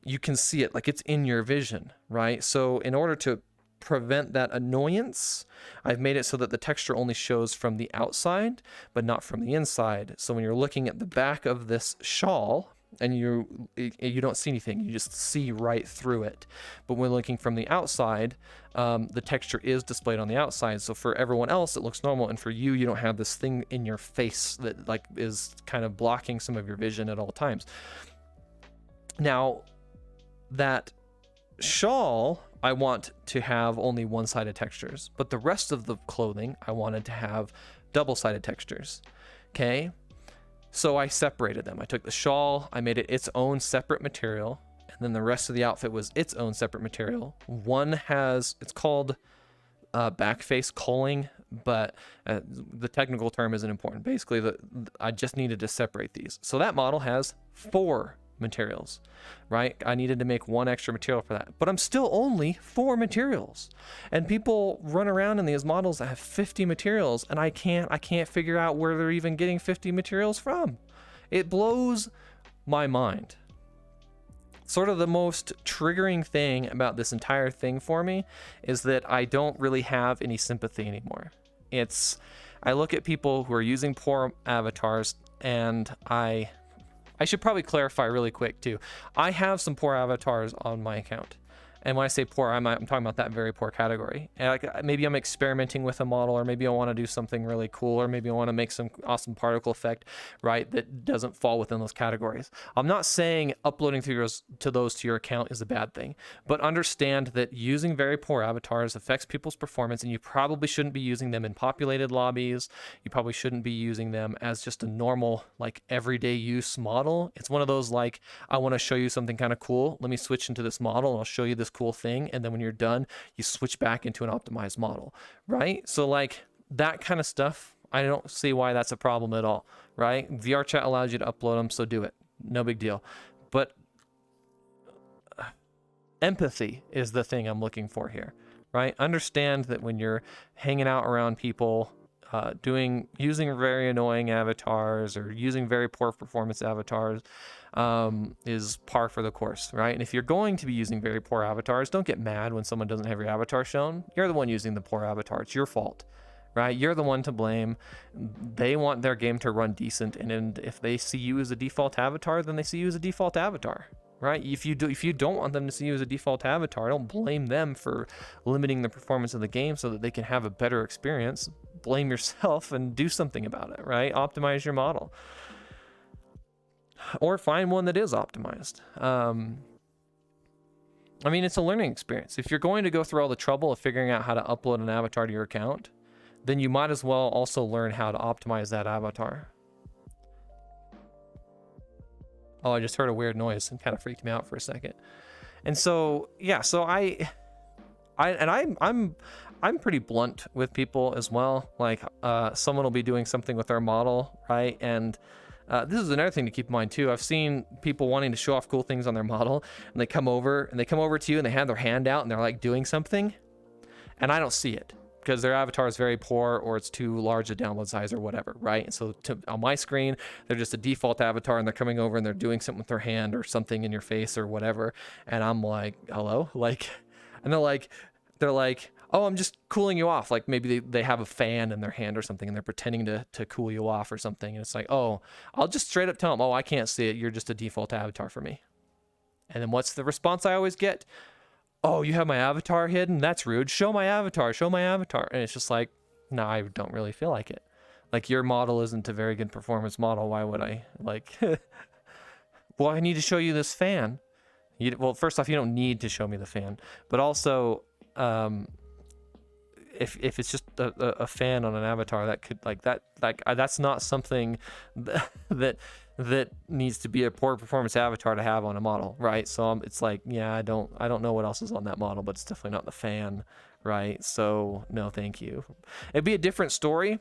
you can see it, like it's in your vision, right? So in order to prevent that annoyance, I've made it so that the texture only shows from the outside, but not from the inside. So when you're looking at the back of this shawl, and you don't see anything, you just see right through it. But when looking from the outside, the texture is displayed on the outside. So for everyone else, it looks normal, and for you, you don't have this thing in your face that like is kind of blocking some of your vision at all times. Now, that shawl, I want to have only one-sided textures, but the rest of the clothing, I wanted to have double-sided textures. Okay. So I separated them. I took the shawl, I made it its own separate material, and then the rest of the outfit was its own separate material. One has, it's called backface culling, but the technical term isn't important. Basically, I just needed to separate these. So that model has 4 materials, right? I needed to make 1 extra material for that, but I'm still only 4 materials, and people run around in these models that have 50 materials, and I can't figure out where they're even getting 50 materials from. It blows my mind. Sort of the most triggering thing about this entire thing for me is that I don't really have any sympathy anymore. I look at people who are using poor avatars, and I should probably clarify really quick too. I have some poor avatars on my account. And when I say poor, I'm talking about that very poor category. And like maybe I'm experimenting with a model, or maybe I want to do something really cool, or maybe I want to make some awesome particle effect, right, that doesn't fall within those categories. I'm not saying uploading to those to your account is a bad thing, but understand that using very poor avatars affects people's performance, and you probably shouldn't be using them in populated lobbies. You probably shouldn't be using them as just a normal, like, everyday use model. It's one of those, like, I want to show you something kind of cool. Let me switch into this model, and I'll show you this cool thing, and then when you're done, you switch back into an optimized model, right? So like that kind of stuff, I don't see why that's a problem at all, right? Vrchat allows you to upload them, so do it, no big deal. But empathy is the thing I'm looking for here, right? Understand that when you're hanging out around people, using very annoying avatars or using very poor performance avatars is par for the course, right? And if you're going to be using very poor avatars, don't get mad when someone doesn't have your avatar shown. You're the one using the poor avatar. It's your fault, right? You're the one to blame. They want their game to run decent, and if they see you as a default avatar, then they see you as a default avatar, right? If you don't want them to see you as a default avatar, don't blame them for limiting the performance of the game so that they can have a better experience. Blame yourself and do something about it, right? Optimize your model, or find one that is optimized. I mean, it's a learning experience. If you're going to go through all the trouble of figuring out how to upload an avatar to your account, then you might as well also learn how to optimize that avatar. Oh, I just heard a weird noise and kind of freaked me out for a second. And so, yeah, so I'm pretty blunt with people as well. Like, someone will be doing something with their model, right? And This is another thing to keep in mind too. I've seen people wanting to show off cool things on their model, and they come over to you and they have their hand out and they're like doing something, and I don't see it because their avatar is very poor or it's too large a download size or whatever, right? And so on my screen, they're just a default avatar and they're coming over and they're doing something with their hand or something in your face or whatever, and I'm like, hello, like, and they're like, oh, I'm just cooling you off. Like maybe they have a fan in their hand or something and they're pretending to cool you off or something. And it's like, oh, I'll just straight up tell them, oh, I can't see it. You're just a default avatar for me. And then what's the response I always get? Oh, you have my avatar hidden? That's rude. Show my avatar. Show my avatar. And it's just like, no, I don't really feel like it. Like your model isn't a very good performance model. Why would I like, well, I need to show you this fan. Well, first off, you don't need to show me the fan, but also, if it's just a fan on an avatar, that could that's not something that needs to be a poor performance avatar to have on a model, right? So it's like, yeah, I don't know what else is on that model, but it's definitely not the fan, right? So no, thank you. It'd be a different story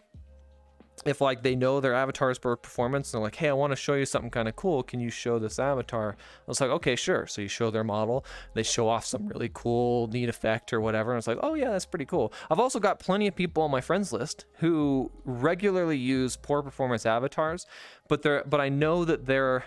if like they know their avatar's for performance and they're like, hey, I want to show you something kind of cool, can you show this avatar? It's like, okay, sure. So you show their model, they show off some really cool neat effect or whatever, and it's like, oh yeah, that's pretty cool. I've also got plenty of people on my friends list who regularly use poor performance avatars, but I know that they're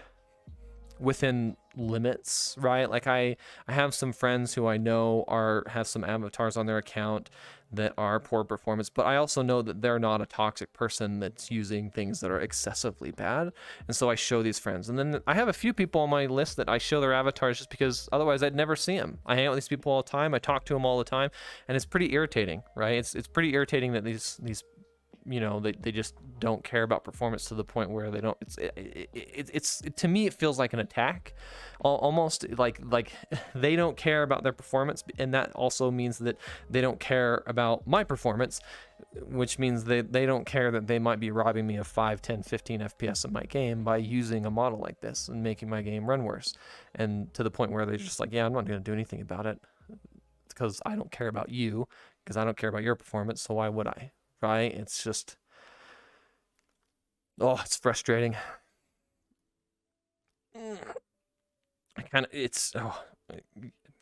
within limits, right? Like I have some friends who I know have some avatars on their account that are poor performance, but I also know that they're not a toxic person that's using things that are excessively bad. And so I show these friends. And then I have a few people on my list that I show their avatars just because otherwise I'd never see them. I hang out with these people all the time. I talk to them all the time, and it's pretty irritating, right? It's pretty irritating that these you know, they just don't care about performance to the point where they don't, it's to me, it feels like an attack, almost like they don't care about their performance. And that also means that they don't care about my performance, which means they don't care that they might be robbing me of 5, 10, 15 FPS in my game by using a model like this and making my game run worse. And to the point where they're just like, yeah, I'm not going to do anything about it because I don't care about you, because I don't care about your performance. So why would I? Right? It's just, oh, it's frustrating.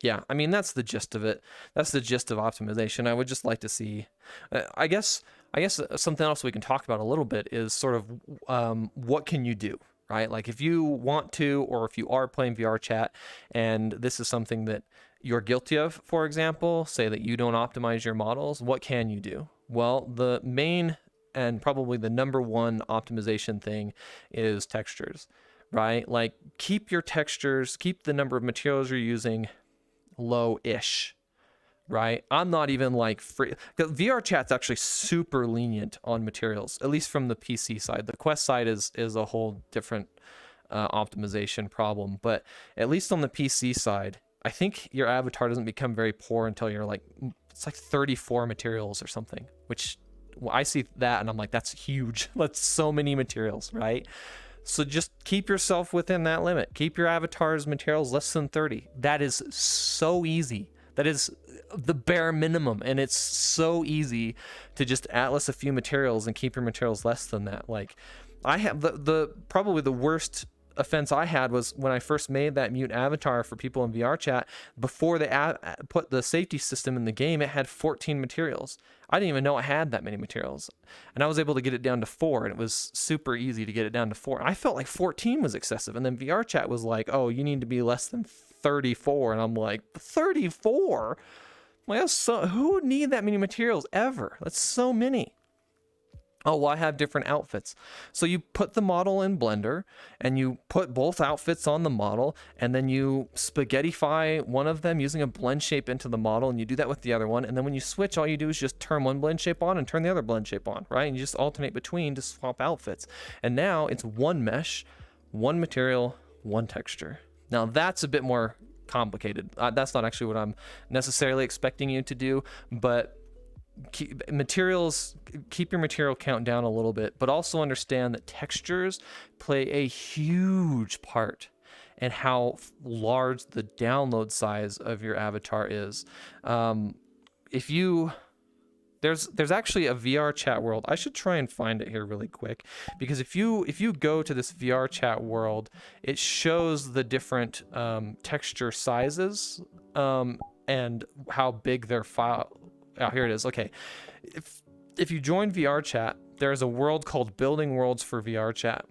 Yeah, I mean, that's the gist of it. That's the gist of optimization. I would just like to see, I guess something else we can talk about a little bit is sort of what can you do, right? Like if you want to, or if you are playing Vrchat and this is something that you're guilty of, for example, say that you don't optimize your models, what can you do? Well, the main and probably the number one optimization thing is textures, right? Like keep your textures, keep the number of materials you're using low-ish, right? I'm not even like free. Vrchat's actually super lenient on materials, at least from the PC side. The Quest side is a whole different optimization problem, but at least on the PC side, I think your avatar doesn't become very poor until you're like, it's like 34 materials or something, which I see that and I'm like, that's huge. That's so many materials, right? So just keep yourself within that limit. Keep your avatar's materials less than 30. That is so easy. That is the bare minimum. And it's so easy to just atlas a few materials and keep your materials less than that. Like I have probably the worst offense I had was when I first made that mute avatar for people in Vrchat. Before they put the safety system in the game, it had 14 materials. I didn't even know it had that many materials, and I was able to get it down to 4, and it was super easy to get it down to 4. I felt like 14 was excessive, and then Vrchat was like, oh, you need to be less than 34, and I'm like, 34? Like, that's so, who would need that many materials ever? That's so many. Oh, well, I have different outfits. So you put the model in Blender and you put both outfits on the model, and then you spaghettify one of them using a blend shape into the model, and you do that with the other one. And then when you switch, all you do is just turn one blend shape on and turn the other blend shape on, right? And you just alternate between to swap outfits. And now it's one mesh, one material, one texture. Now that's a bit more complicated. That's not actually what I'm necessarily expecting you to do, but keep your material count down a little bit, but also understand that textures play a huge part in how large the download size of your avatar is. There's there's actually a Vrchat world. I should try and find it here really quick, because if you go to this Vrchat world, it shows the different texture sizes and how big their file. Oh, here it is. Okay, if you join Vrchat, there's a world called Building Worlds for Vrchat.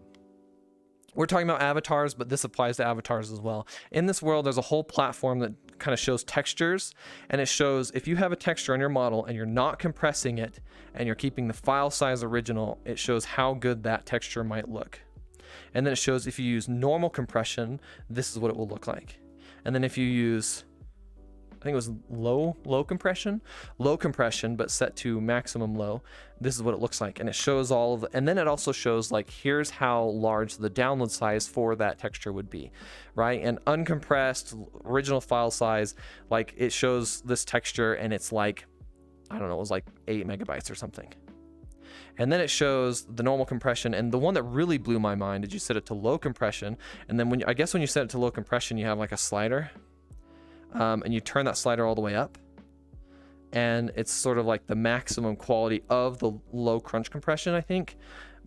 We're talking about avatars, but this applies to avatars as well. In this world, there's a whole platform that kind of shows textures, and it shows if you have a texture on your model and you're not compressing it and you're keeping the file size original, it shows how good that texture might look. And then it shows if you use normal compression, this is what it will look like. And then if you use, I think it was low compression, but set to maximum low, this is what it looks like. And it shows all of the, and then it also shows like, here's how large the download size for that texture would be, right? And uncompressed original file size, like it shows this texture and it's like, I don't know, it was like 8 megabytes or something. And then it shows the normal compression, and the one that really blew my mind is you set it to low compression, and then when you set it to low compression, you have like a slider. And you turn that slider all the way up, and it's sort of like the maximum quality of the low crunch compression, I think.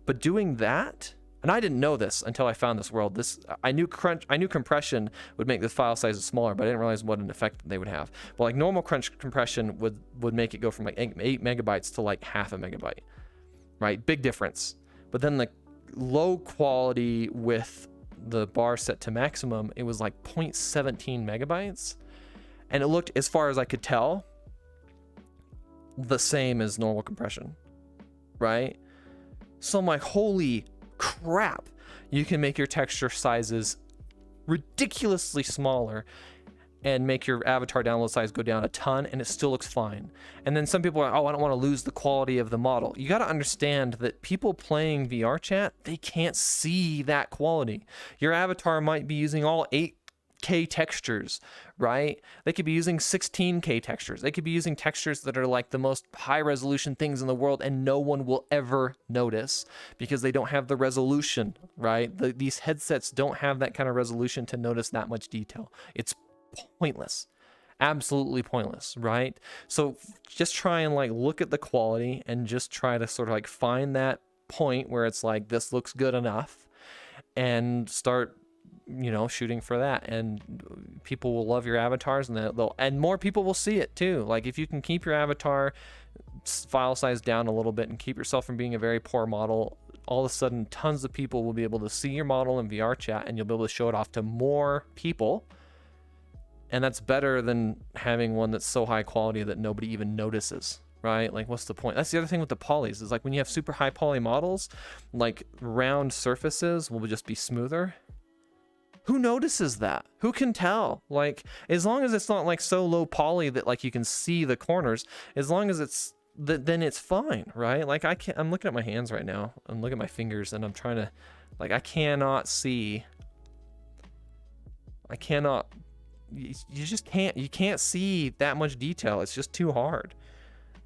But doing that, and I didn't know this until I found this world. I knew compression would make the file sizes smaller, but I didn't realize what an effect they would have. But like normal crunch compression would make it go from like 8 megabytes to like half a megabyte, right? Big difference. But then the low quality with the bar set to maximum, it was like 0.17 megabytes. And it looked, as far as I could tell, the same as normal compression, right? So I'm like, holy crap, you can make your texture sizes ridiculously smaller and make your avatar download size go down a ton, and it still looks fine. And then some people are, oh, I don't want to lose the quality of the model. You got to understand that people playing Vrchat, they can't see that quality. Your avatar might be using all 8K textures, right? They could be using 16K textures. They could be using textures that are like the most high resolution things in the world, and no one will ever notice because they don't have the resolution, right? These headsets don't have that kind of resolution to notice that much detail. It's pointless. Absolutely pointless, right? So just try and like look at the quality and just try to sort of like find that point where it's like, this looks good enough, and start, you know, shooting for that, and people will love your avatars, and and more people will see it too. Like if you can keep your avatar file size down a little bit and keep yourself from being a very poor model, all of a sudden tons of people will be able to see your model in Vrchat, and you'll be able to show it off to more people. And that's better than having one that's so high quality that nobody even notices, right? Like, what's the point? That's the other thing with the polys, is like when you have super high poly models, like round surfaces will just be smoother. Who notices that? Who can tell? Like, as long as it's not like so low poly that like you can see the corners, as long as it's then it's fine, right? Like I'm looking at my hands right now. I'm looking at my fingers, and I'm trying to, like, I cannot see. You just can't see that much detail. It's just too hard.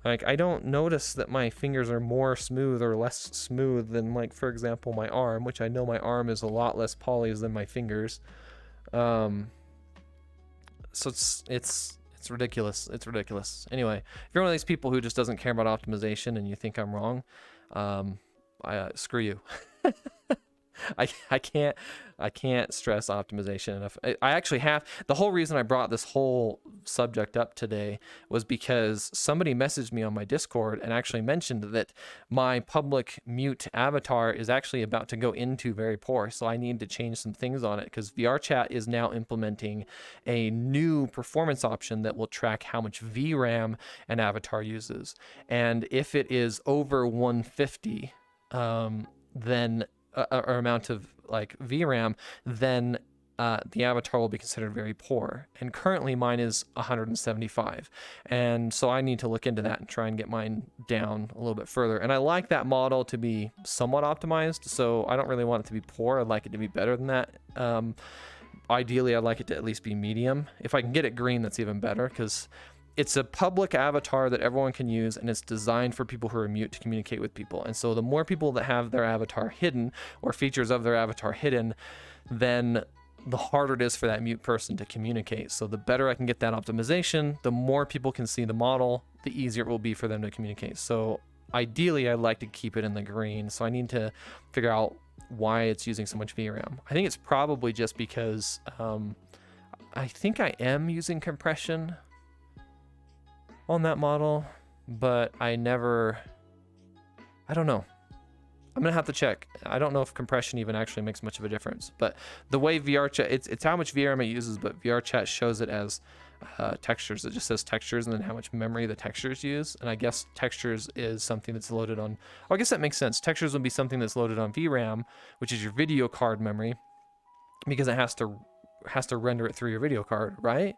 Like, I don't notice that my fingers are more smooth or less smooth than, like, for example, my arm, which I know my arm is a lot less polys than my fingers. So it's ridiculous. It's ridiculous. Anyway, if you're one of these people who just doesn't care about optimization and you think I'm wrong, screw you. I can't stress optimization enough. I actually have, the whole reason I brought this whole subject up today was because somebody messaged me on my Discord and actually mentioned that my public mute avatar is actually about to go into very poor, so I need to change some things on it, because Vrchat is now implementing a new performance option that will track how much VRAM an avatar uses, and if it is over 150, then or amount of like VRAM, then the avatar will be considered very poor. And currently mine is 175. And so I need to look into that and try and get mine down a little bit further. And I like that model to be somewhat optimized, so I don't really want it to be poor. I'd like it to be better than that. Ideally, I'd like it to at least be medium. If I can get it green, that's even better, because it's a public avatar that everyone can use, and it's designed for people who are mute to communicate with people. And so the more people that have their avatar hidden, or features of their avatar hidden, then the harder it is for that mute person to communicate. So the better I can get that optimization, the more people can see the model, the easier it will be for them to communicate. So ideally, I'd like to keep it in the green. So I need to figure out why it's using so much VRAM. I think it's probably just because I think I am using compression on that model, but I don't know. I'm gonna have to check. I don't know if compression even actually makes much of a difference, but the way Vrchat, it's how much VRAM it uses, but Vrchat shows it as textures. It just says textures and then how much memory the textures use. And I guess textures is something that's loaded on, oh, I guess that makes sense. Textures would be something that's loaded on VRAM, which is your video card memory, because it has to render it through your video card, right?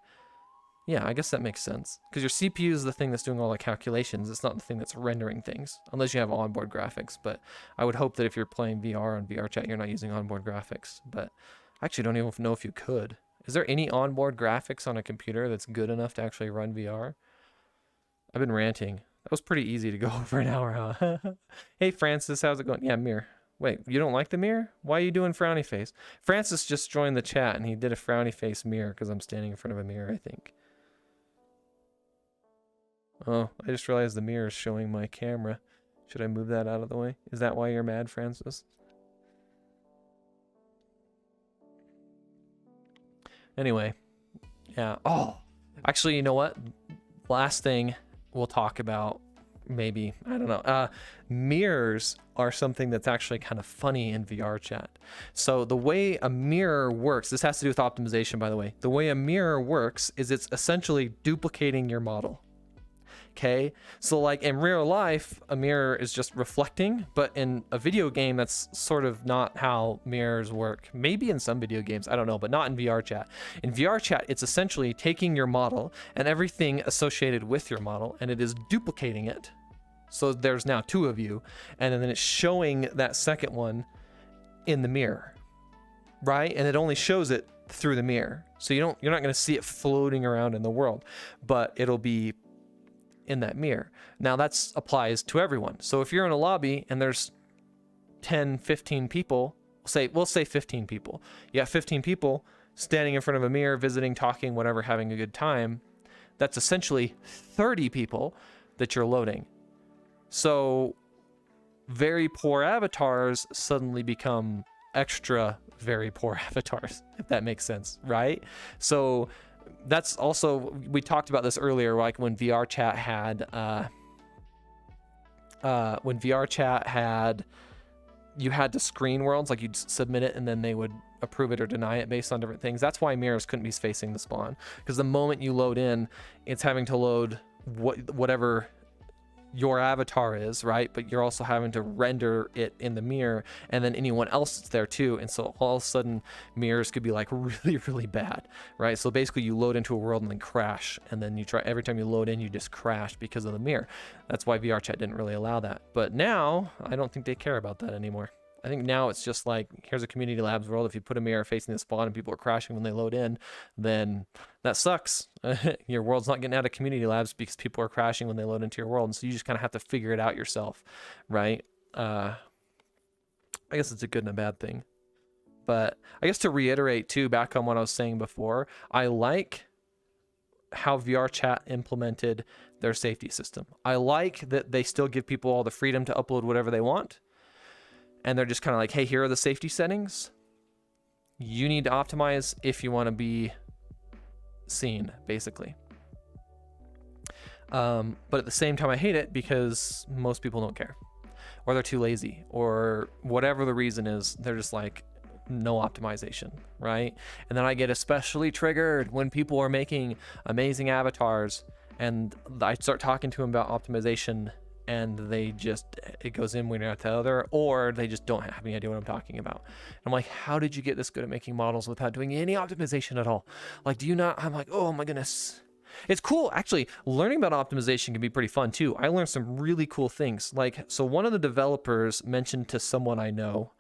Yeah, I guess that makes sense. Because your CPU is the thing that's doing all the calculations. It's not the thing that's rendering things, unless you have onboard graphics. But I would hope that if you're playing VR on Vrchat, you're not using onboard graphics. But I actually don't even know if you could. Is there any onboard graphics on a computer that's good enough to actually run VR? I've been ranting. That was pretty easy to go over an hour, huh? Hey, Francis, how's it going? Yeah, mirror. Wait, you don't like the mirror? Why are you doing frowny face? Francis just joined the chat, and he did a frowny face mirror because I'm standing in front of a mirror, I think. Oh, I just realized the mirror is showing my camera. Should I move that out of the way? Is that why you're mad, Francis? Anyway, yeah. Oh, actually, you know what? Last thing we'll talk about, maybe, I don't know. Mirrors are something that's actually kind of funny in Vrchat. So the way a mirror works, this has to do with optimization, by the way. The way a mirror works is it's essentially duplicating your model. Okay, so like in real life, a mirror is just reflecting, but in a video game, that's sort of not how mirrors work. Maybe in some video games, I don't know, but not in Vrchat. In Vrchat, it's essentially taking your model and everything associated with your model, and it is duplicating it. So there's now two of you, and then it's showing that second one in the mirror, right? And it only shows it through the mirror. So you're not going to see it floating around in the world, but it'll be in that mirror. Now that applies to everyone. So if you're in a lobby and there's 10, 15 people, we'll say 15 people. You got 15 people standing in front of a mirror, visiting, talking, whatever, having a good time. That's essentially 30 people that you're loading. So very poor avatars suddenly become extra very poor avatars, if that makes sense, right? So that's also, we talked about this earlier, like when Vrchat had, you had to screen worlds, like you'd submit it and then they would approve it or deny it based on different things. That's why mirrors couldn't be facing the spawn, because the moment you load in, it's having to load whatever your avatar is, right? But you're also having to render it in the mirror, and then anyone else is there too. And so all of a sudden mirrors could be like really, really bad, right? So basically you load into a world and then crash, and then you try, every time you load in, you just crash because of the mirror. That's why Vrchat didn't really allow that. But now I don't think they care about that anymore. I think now it's just like, here's a community labs world. If you put a mirror facing the spawn and people are crashing when they load in, then that sucks. Your world's not getting out of community labs because people are crashing when they load into your world. And so you just kind of have to figure it out yourself, right? I guess it's a good and a bad thing. But I guess to reiterate too, back on what I was saying before, I like how Vrchat implemented their safety system. I like that they still give people all the freedom to upload whatever they want. And they're just kind of like, hey, here are the safety settings. You need to optimize if you want to be seen, basically. But at the same time, I hate it because most people don't care. Or they're too lazy. Or whatever the reason is, they're just like, no optimization, right? And then I get especially triggered when people are making amazing avatars and I start talking to them about optimization, and they just, it goes in one ear out the other, or they just don't have any idea what I'm talking about. And I'm like, how did you get this good at making models without doing any optimization at all? Like, do you not? I'm like, oh my goodness. It's cool. Actually, learning about optimization can be pretty fun too. I learned some really cool things. Like, so one of the developers mentioned to someone I know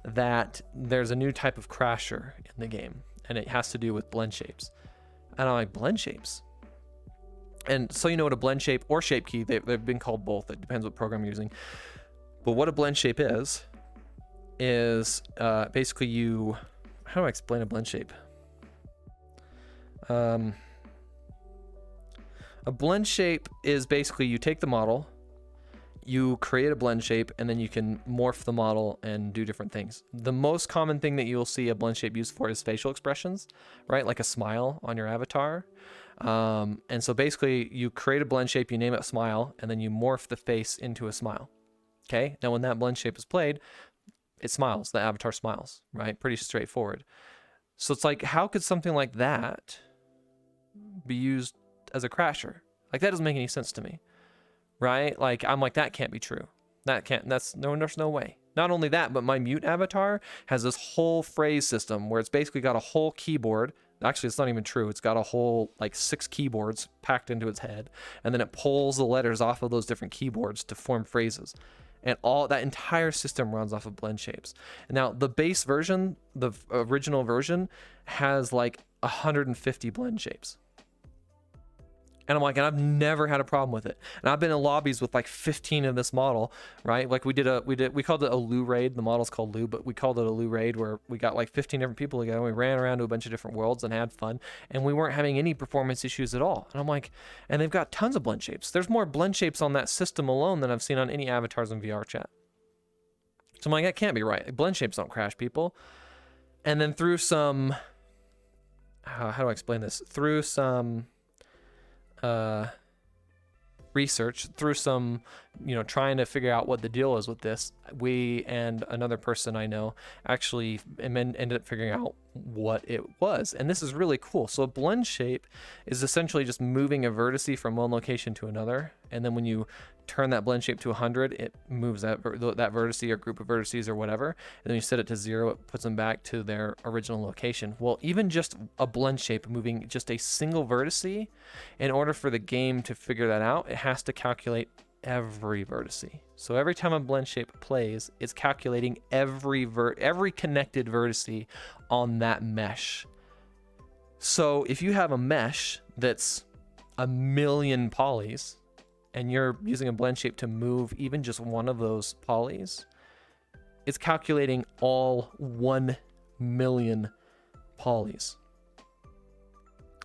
that there's a new type of crasher in the game, and it has to do with blend shapes. And I'm like, blend shapes? And so you know what a blend shape or shape key, they've been called both. It depends what program you're using. But what a blend shape is basically you how do I explain a blend shape? A blend shape is basically you take the model, you create a blend shape, and then you can morph the model and do different things. The most common thing that you'll see a blend shape used for is facial expressions, right? Like a smile on your avatar. And so basically you create a blend shape, you name it smile, and then you morph the face into a smile. Okay. Now when that blend shape is played, it smiles, the avatar smiles, right? Pretty straightforward. So it's like, how could something like that be used as a crasher? Like, that doesn't make any sense to me, right? Like, I'm like, that can't be true. There's no way. Not only that, but my mute avatar has this whole phrase system where it's basically got a whole keyboard. Actually, it's not even true. It's got a whole, like, 6 keyboards packed into its head. And then it pulls the letters off of those different keyboards to form phrases. And all that entire system runs off of blend shapes. Now, the base version, the original version, has like 150 blend shapes. And I'm like, and I've never had a problem with it. And I've been in lobbies with like 15 of this model, right? Like we called it a Lou raid. The model's called Lou, but we called it a Lou raid where we got like 15 different people together. We ran around to a bunch of different worlds and had fun. And we weren't having any performance issues at all. And I'm like, and they've got tons of blend shapes. There's more blend shapes on that system alone than I've seen on any avatars in Vrchat. So I'm like, that can't be right. Blend shapes don't crash people. And then through some, how do I explain this? Through some research, through some, trying to figure out what the deal is with this, we and another person I know actually ended up figuring out what it was. And this is really cool. So a blend shape is essentially just moving a vertice from one location to another. And then when you turn that blend shape to 100, it moves that vertice or group of vertices or whatever. And then you set it to 0, it puts them back to their original location. Well, even just a blend shape moving just a single vertice, in order for the game to figure that out, it has to calculate every vertice. So every time a blend shape plays, it's calculating every connected vertice on that mesh. So if you have a mesh that's 1,000,000 polys, and you're using a blend shape to move even just one of those polys, it's calculating all 1,000,000 polys.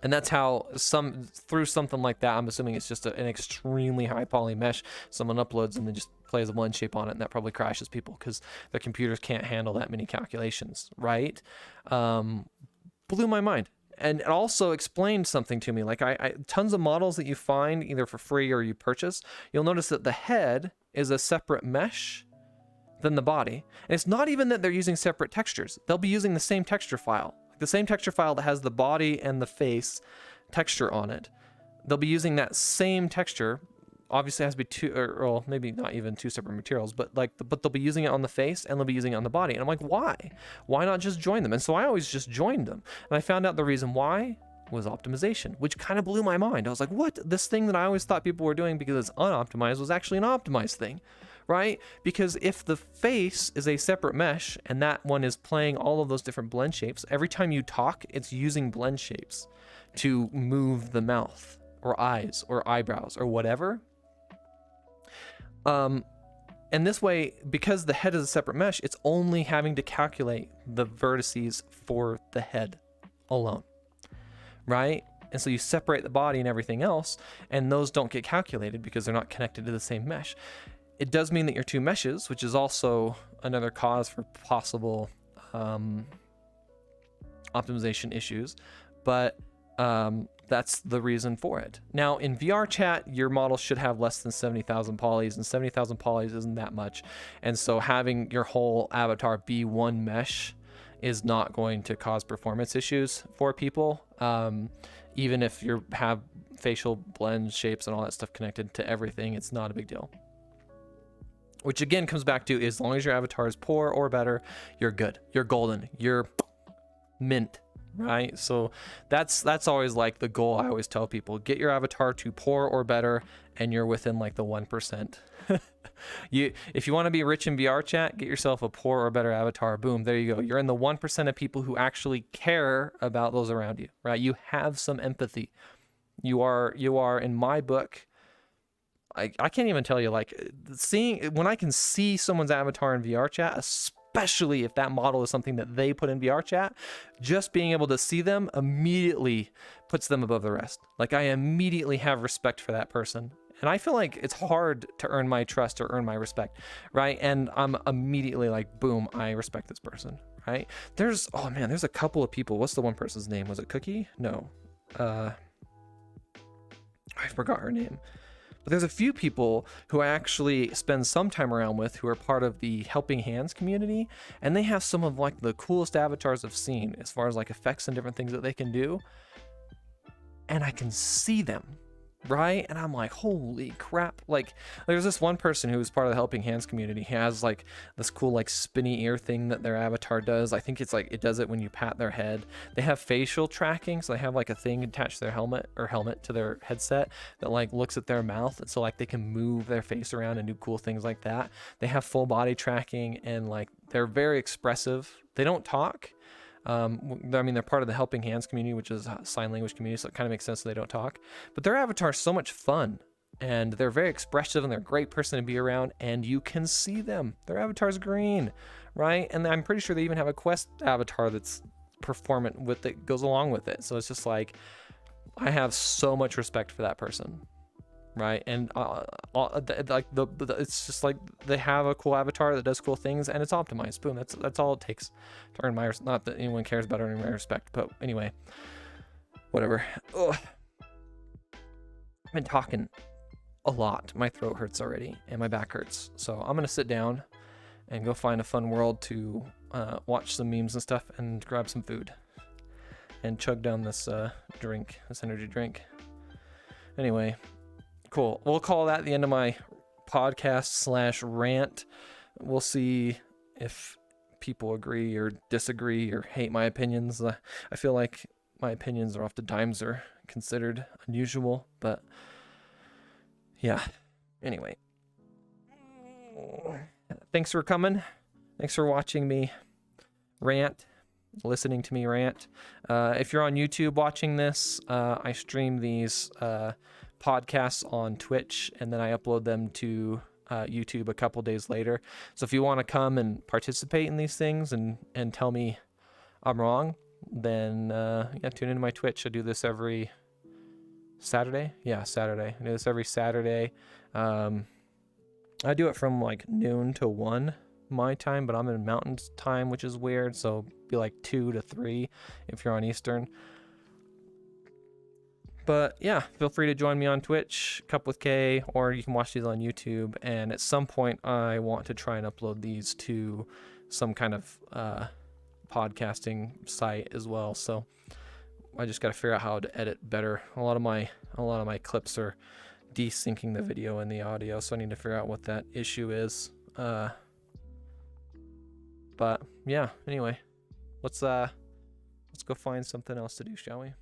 And that's how through something like that, I'm assuming it's just an extremely high poly mesh, someone uploads and then just plays a blend shape on it, and that probably crashes people because their computers can't handle that many calculations, right? Blew my mind. And it also explained something to me. Like I tons of models that you find either for free or you purchase, you'll notice that the head is a separate mesh than the body. And it's not even that they're using separate textures. They'll be using the same texture file. Like the same texture file that has the body and the face texture on it. They'll be using that same texture. Obviously it has to be two, or maybe not even 2 separate materials, but they'll be using it on the face and they'll be using it on the body. And I'm like, why? Why not just join them? And so I always just joined them. And I found out the reason why was optimization, which kind of blew my mind. I was like, what? This thing that I always thought people were doing because it's unoptimized was actually an optimized thing, right? Because if the face is a separate mesh and that one is playing all of those different blend shapes, every time you talk, it's using blend shapes to move the mouth or eyes or eyebrows or whatever. And this way, because the head is a separate mesh, it's only having to calculate the vertices for the head alone, right? And so you separate the body and everything else, and those don't get calculated because they're not connected to the same mesh. It does mean that your 2 meshes, which is also another cause for possible optimization issues, but that's the reason for it. Now in Vrchat, your model should have less than 70,000 polys, and 70,000 polys isn't that much. And so having your whole avatar be one mesh is not going to cause performance issues for people. Even if you have facial blend shapes and all that stuff connected to everything, it's not a big deal. Which again comes back to, as long as your avatar is poor or better, you're good. You're golden. You're mint. Right? So that's always like the goal. I always tell people, get your avatar to poor or better, and you're within like the 1%. If you want to be rich in Vrchat, get yourself a poor or better avatar. Boom, there you go. You're in the 1% of people who actually care about those around you, right? You have some empathy. You are in my book, I can't even tell you, like, when I can see someone's avatar in Vrchat, especially if that model is something that they put in Vrchat, just being able to see them immediately puts them above the rest. Like, I immediately have respect for that person. And I feel like it's hard to earn my trust or earn my respect, right? And I'm immediately like, boom, I respect this person, right? There's, oh man, there's a couple of people. What's the one person's name? Was it Cookie? No. I forgot her name. But there's a few people who I actually spend some time around with who are part of the Helping Hands community, and they have some of like the coolest avatars I've seen as far as like effects and different things that they can do. And I can see them, right? And I'm like, holy crap. Like, there's this one person who is part of the Helping Hands community. He has like this cool like spinny ear thing that their avatar does. I think it's like, it does it when you pat their head. They have facial tracking, so they have like a thing attached to their helmet to their headset that like looks at their mouth, and so like they can move their face around and do cool things like that. They have full body tracking, and like they're very expressive. They don't talk. I mean, they're part of the Helping Hands community, which is a sign language community, so it kind of makes sense that they don't talk. But their avatar is so much fun, and they're very expressive, and they're a great person to be around, and you can see them. Their avatar's green, right? And I'm pretty sure they even have a quest avatar that's performant with it, goes along with it. So it's just like, I have so much respect for that person. Right, and it's just like they have a cool avatar that does cool things, and it's optimized. Boom, that's all it takes to earn my not that anyone cares about earning my respect, but anyway, whatever. Ugh. I've been talking a lot. My throat hurts already, and my back hurts. So I'm gonna sit down and go find a fun world to watch some memes and stuff, and grab some food, and chug down this drink, this energy drink. Anyway. Cool. We'll call that the end of my podcast / rant. We'll see if people agree or disagree or hate my opinions. I feel like my opinions are oftentimes are considered unusual, but yeah. Anyway. Thanks for coming. Thanks for watching me rant, listening to me rant. If you're on YouTube watching this, I stream these podcasts on Twitch, and then I upload them to YouTube a couple days later. So if you want to come and participate in these things and tell me I'm wrong, then yeah, tune into my Twitch. I do this every Saturday. Yeah, Saturday. I do this every Saturday. I do it from like noon to 1 my time, but I'm in Mountain time, which is weird. So it'd be like 2 to 3 if you're on Eastern. But yeah, feel free to join me on Twitch, Cup with K, or you can watch these on YouTube. And at some point, I want to try and upload these to some kind of podcasting site as well. So I just got to figure out how to edit better. A lot of my clips are desyncing the video and the audio, so I need to figure out what that issue is. But yeah, anyway, let's go find something else to do, shall we?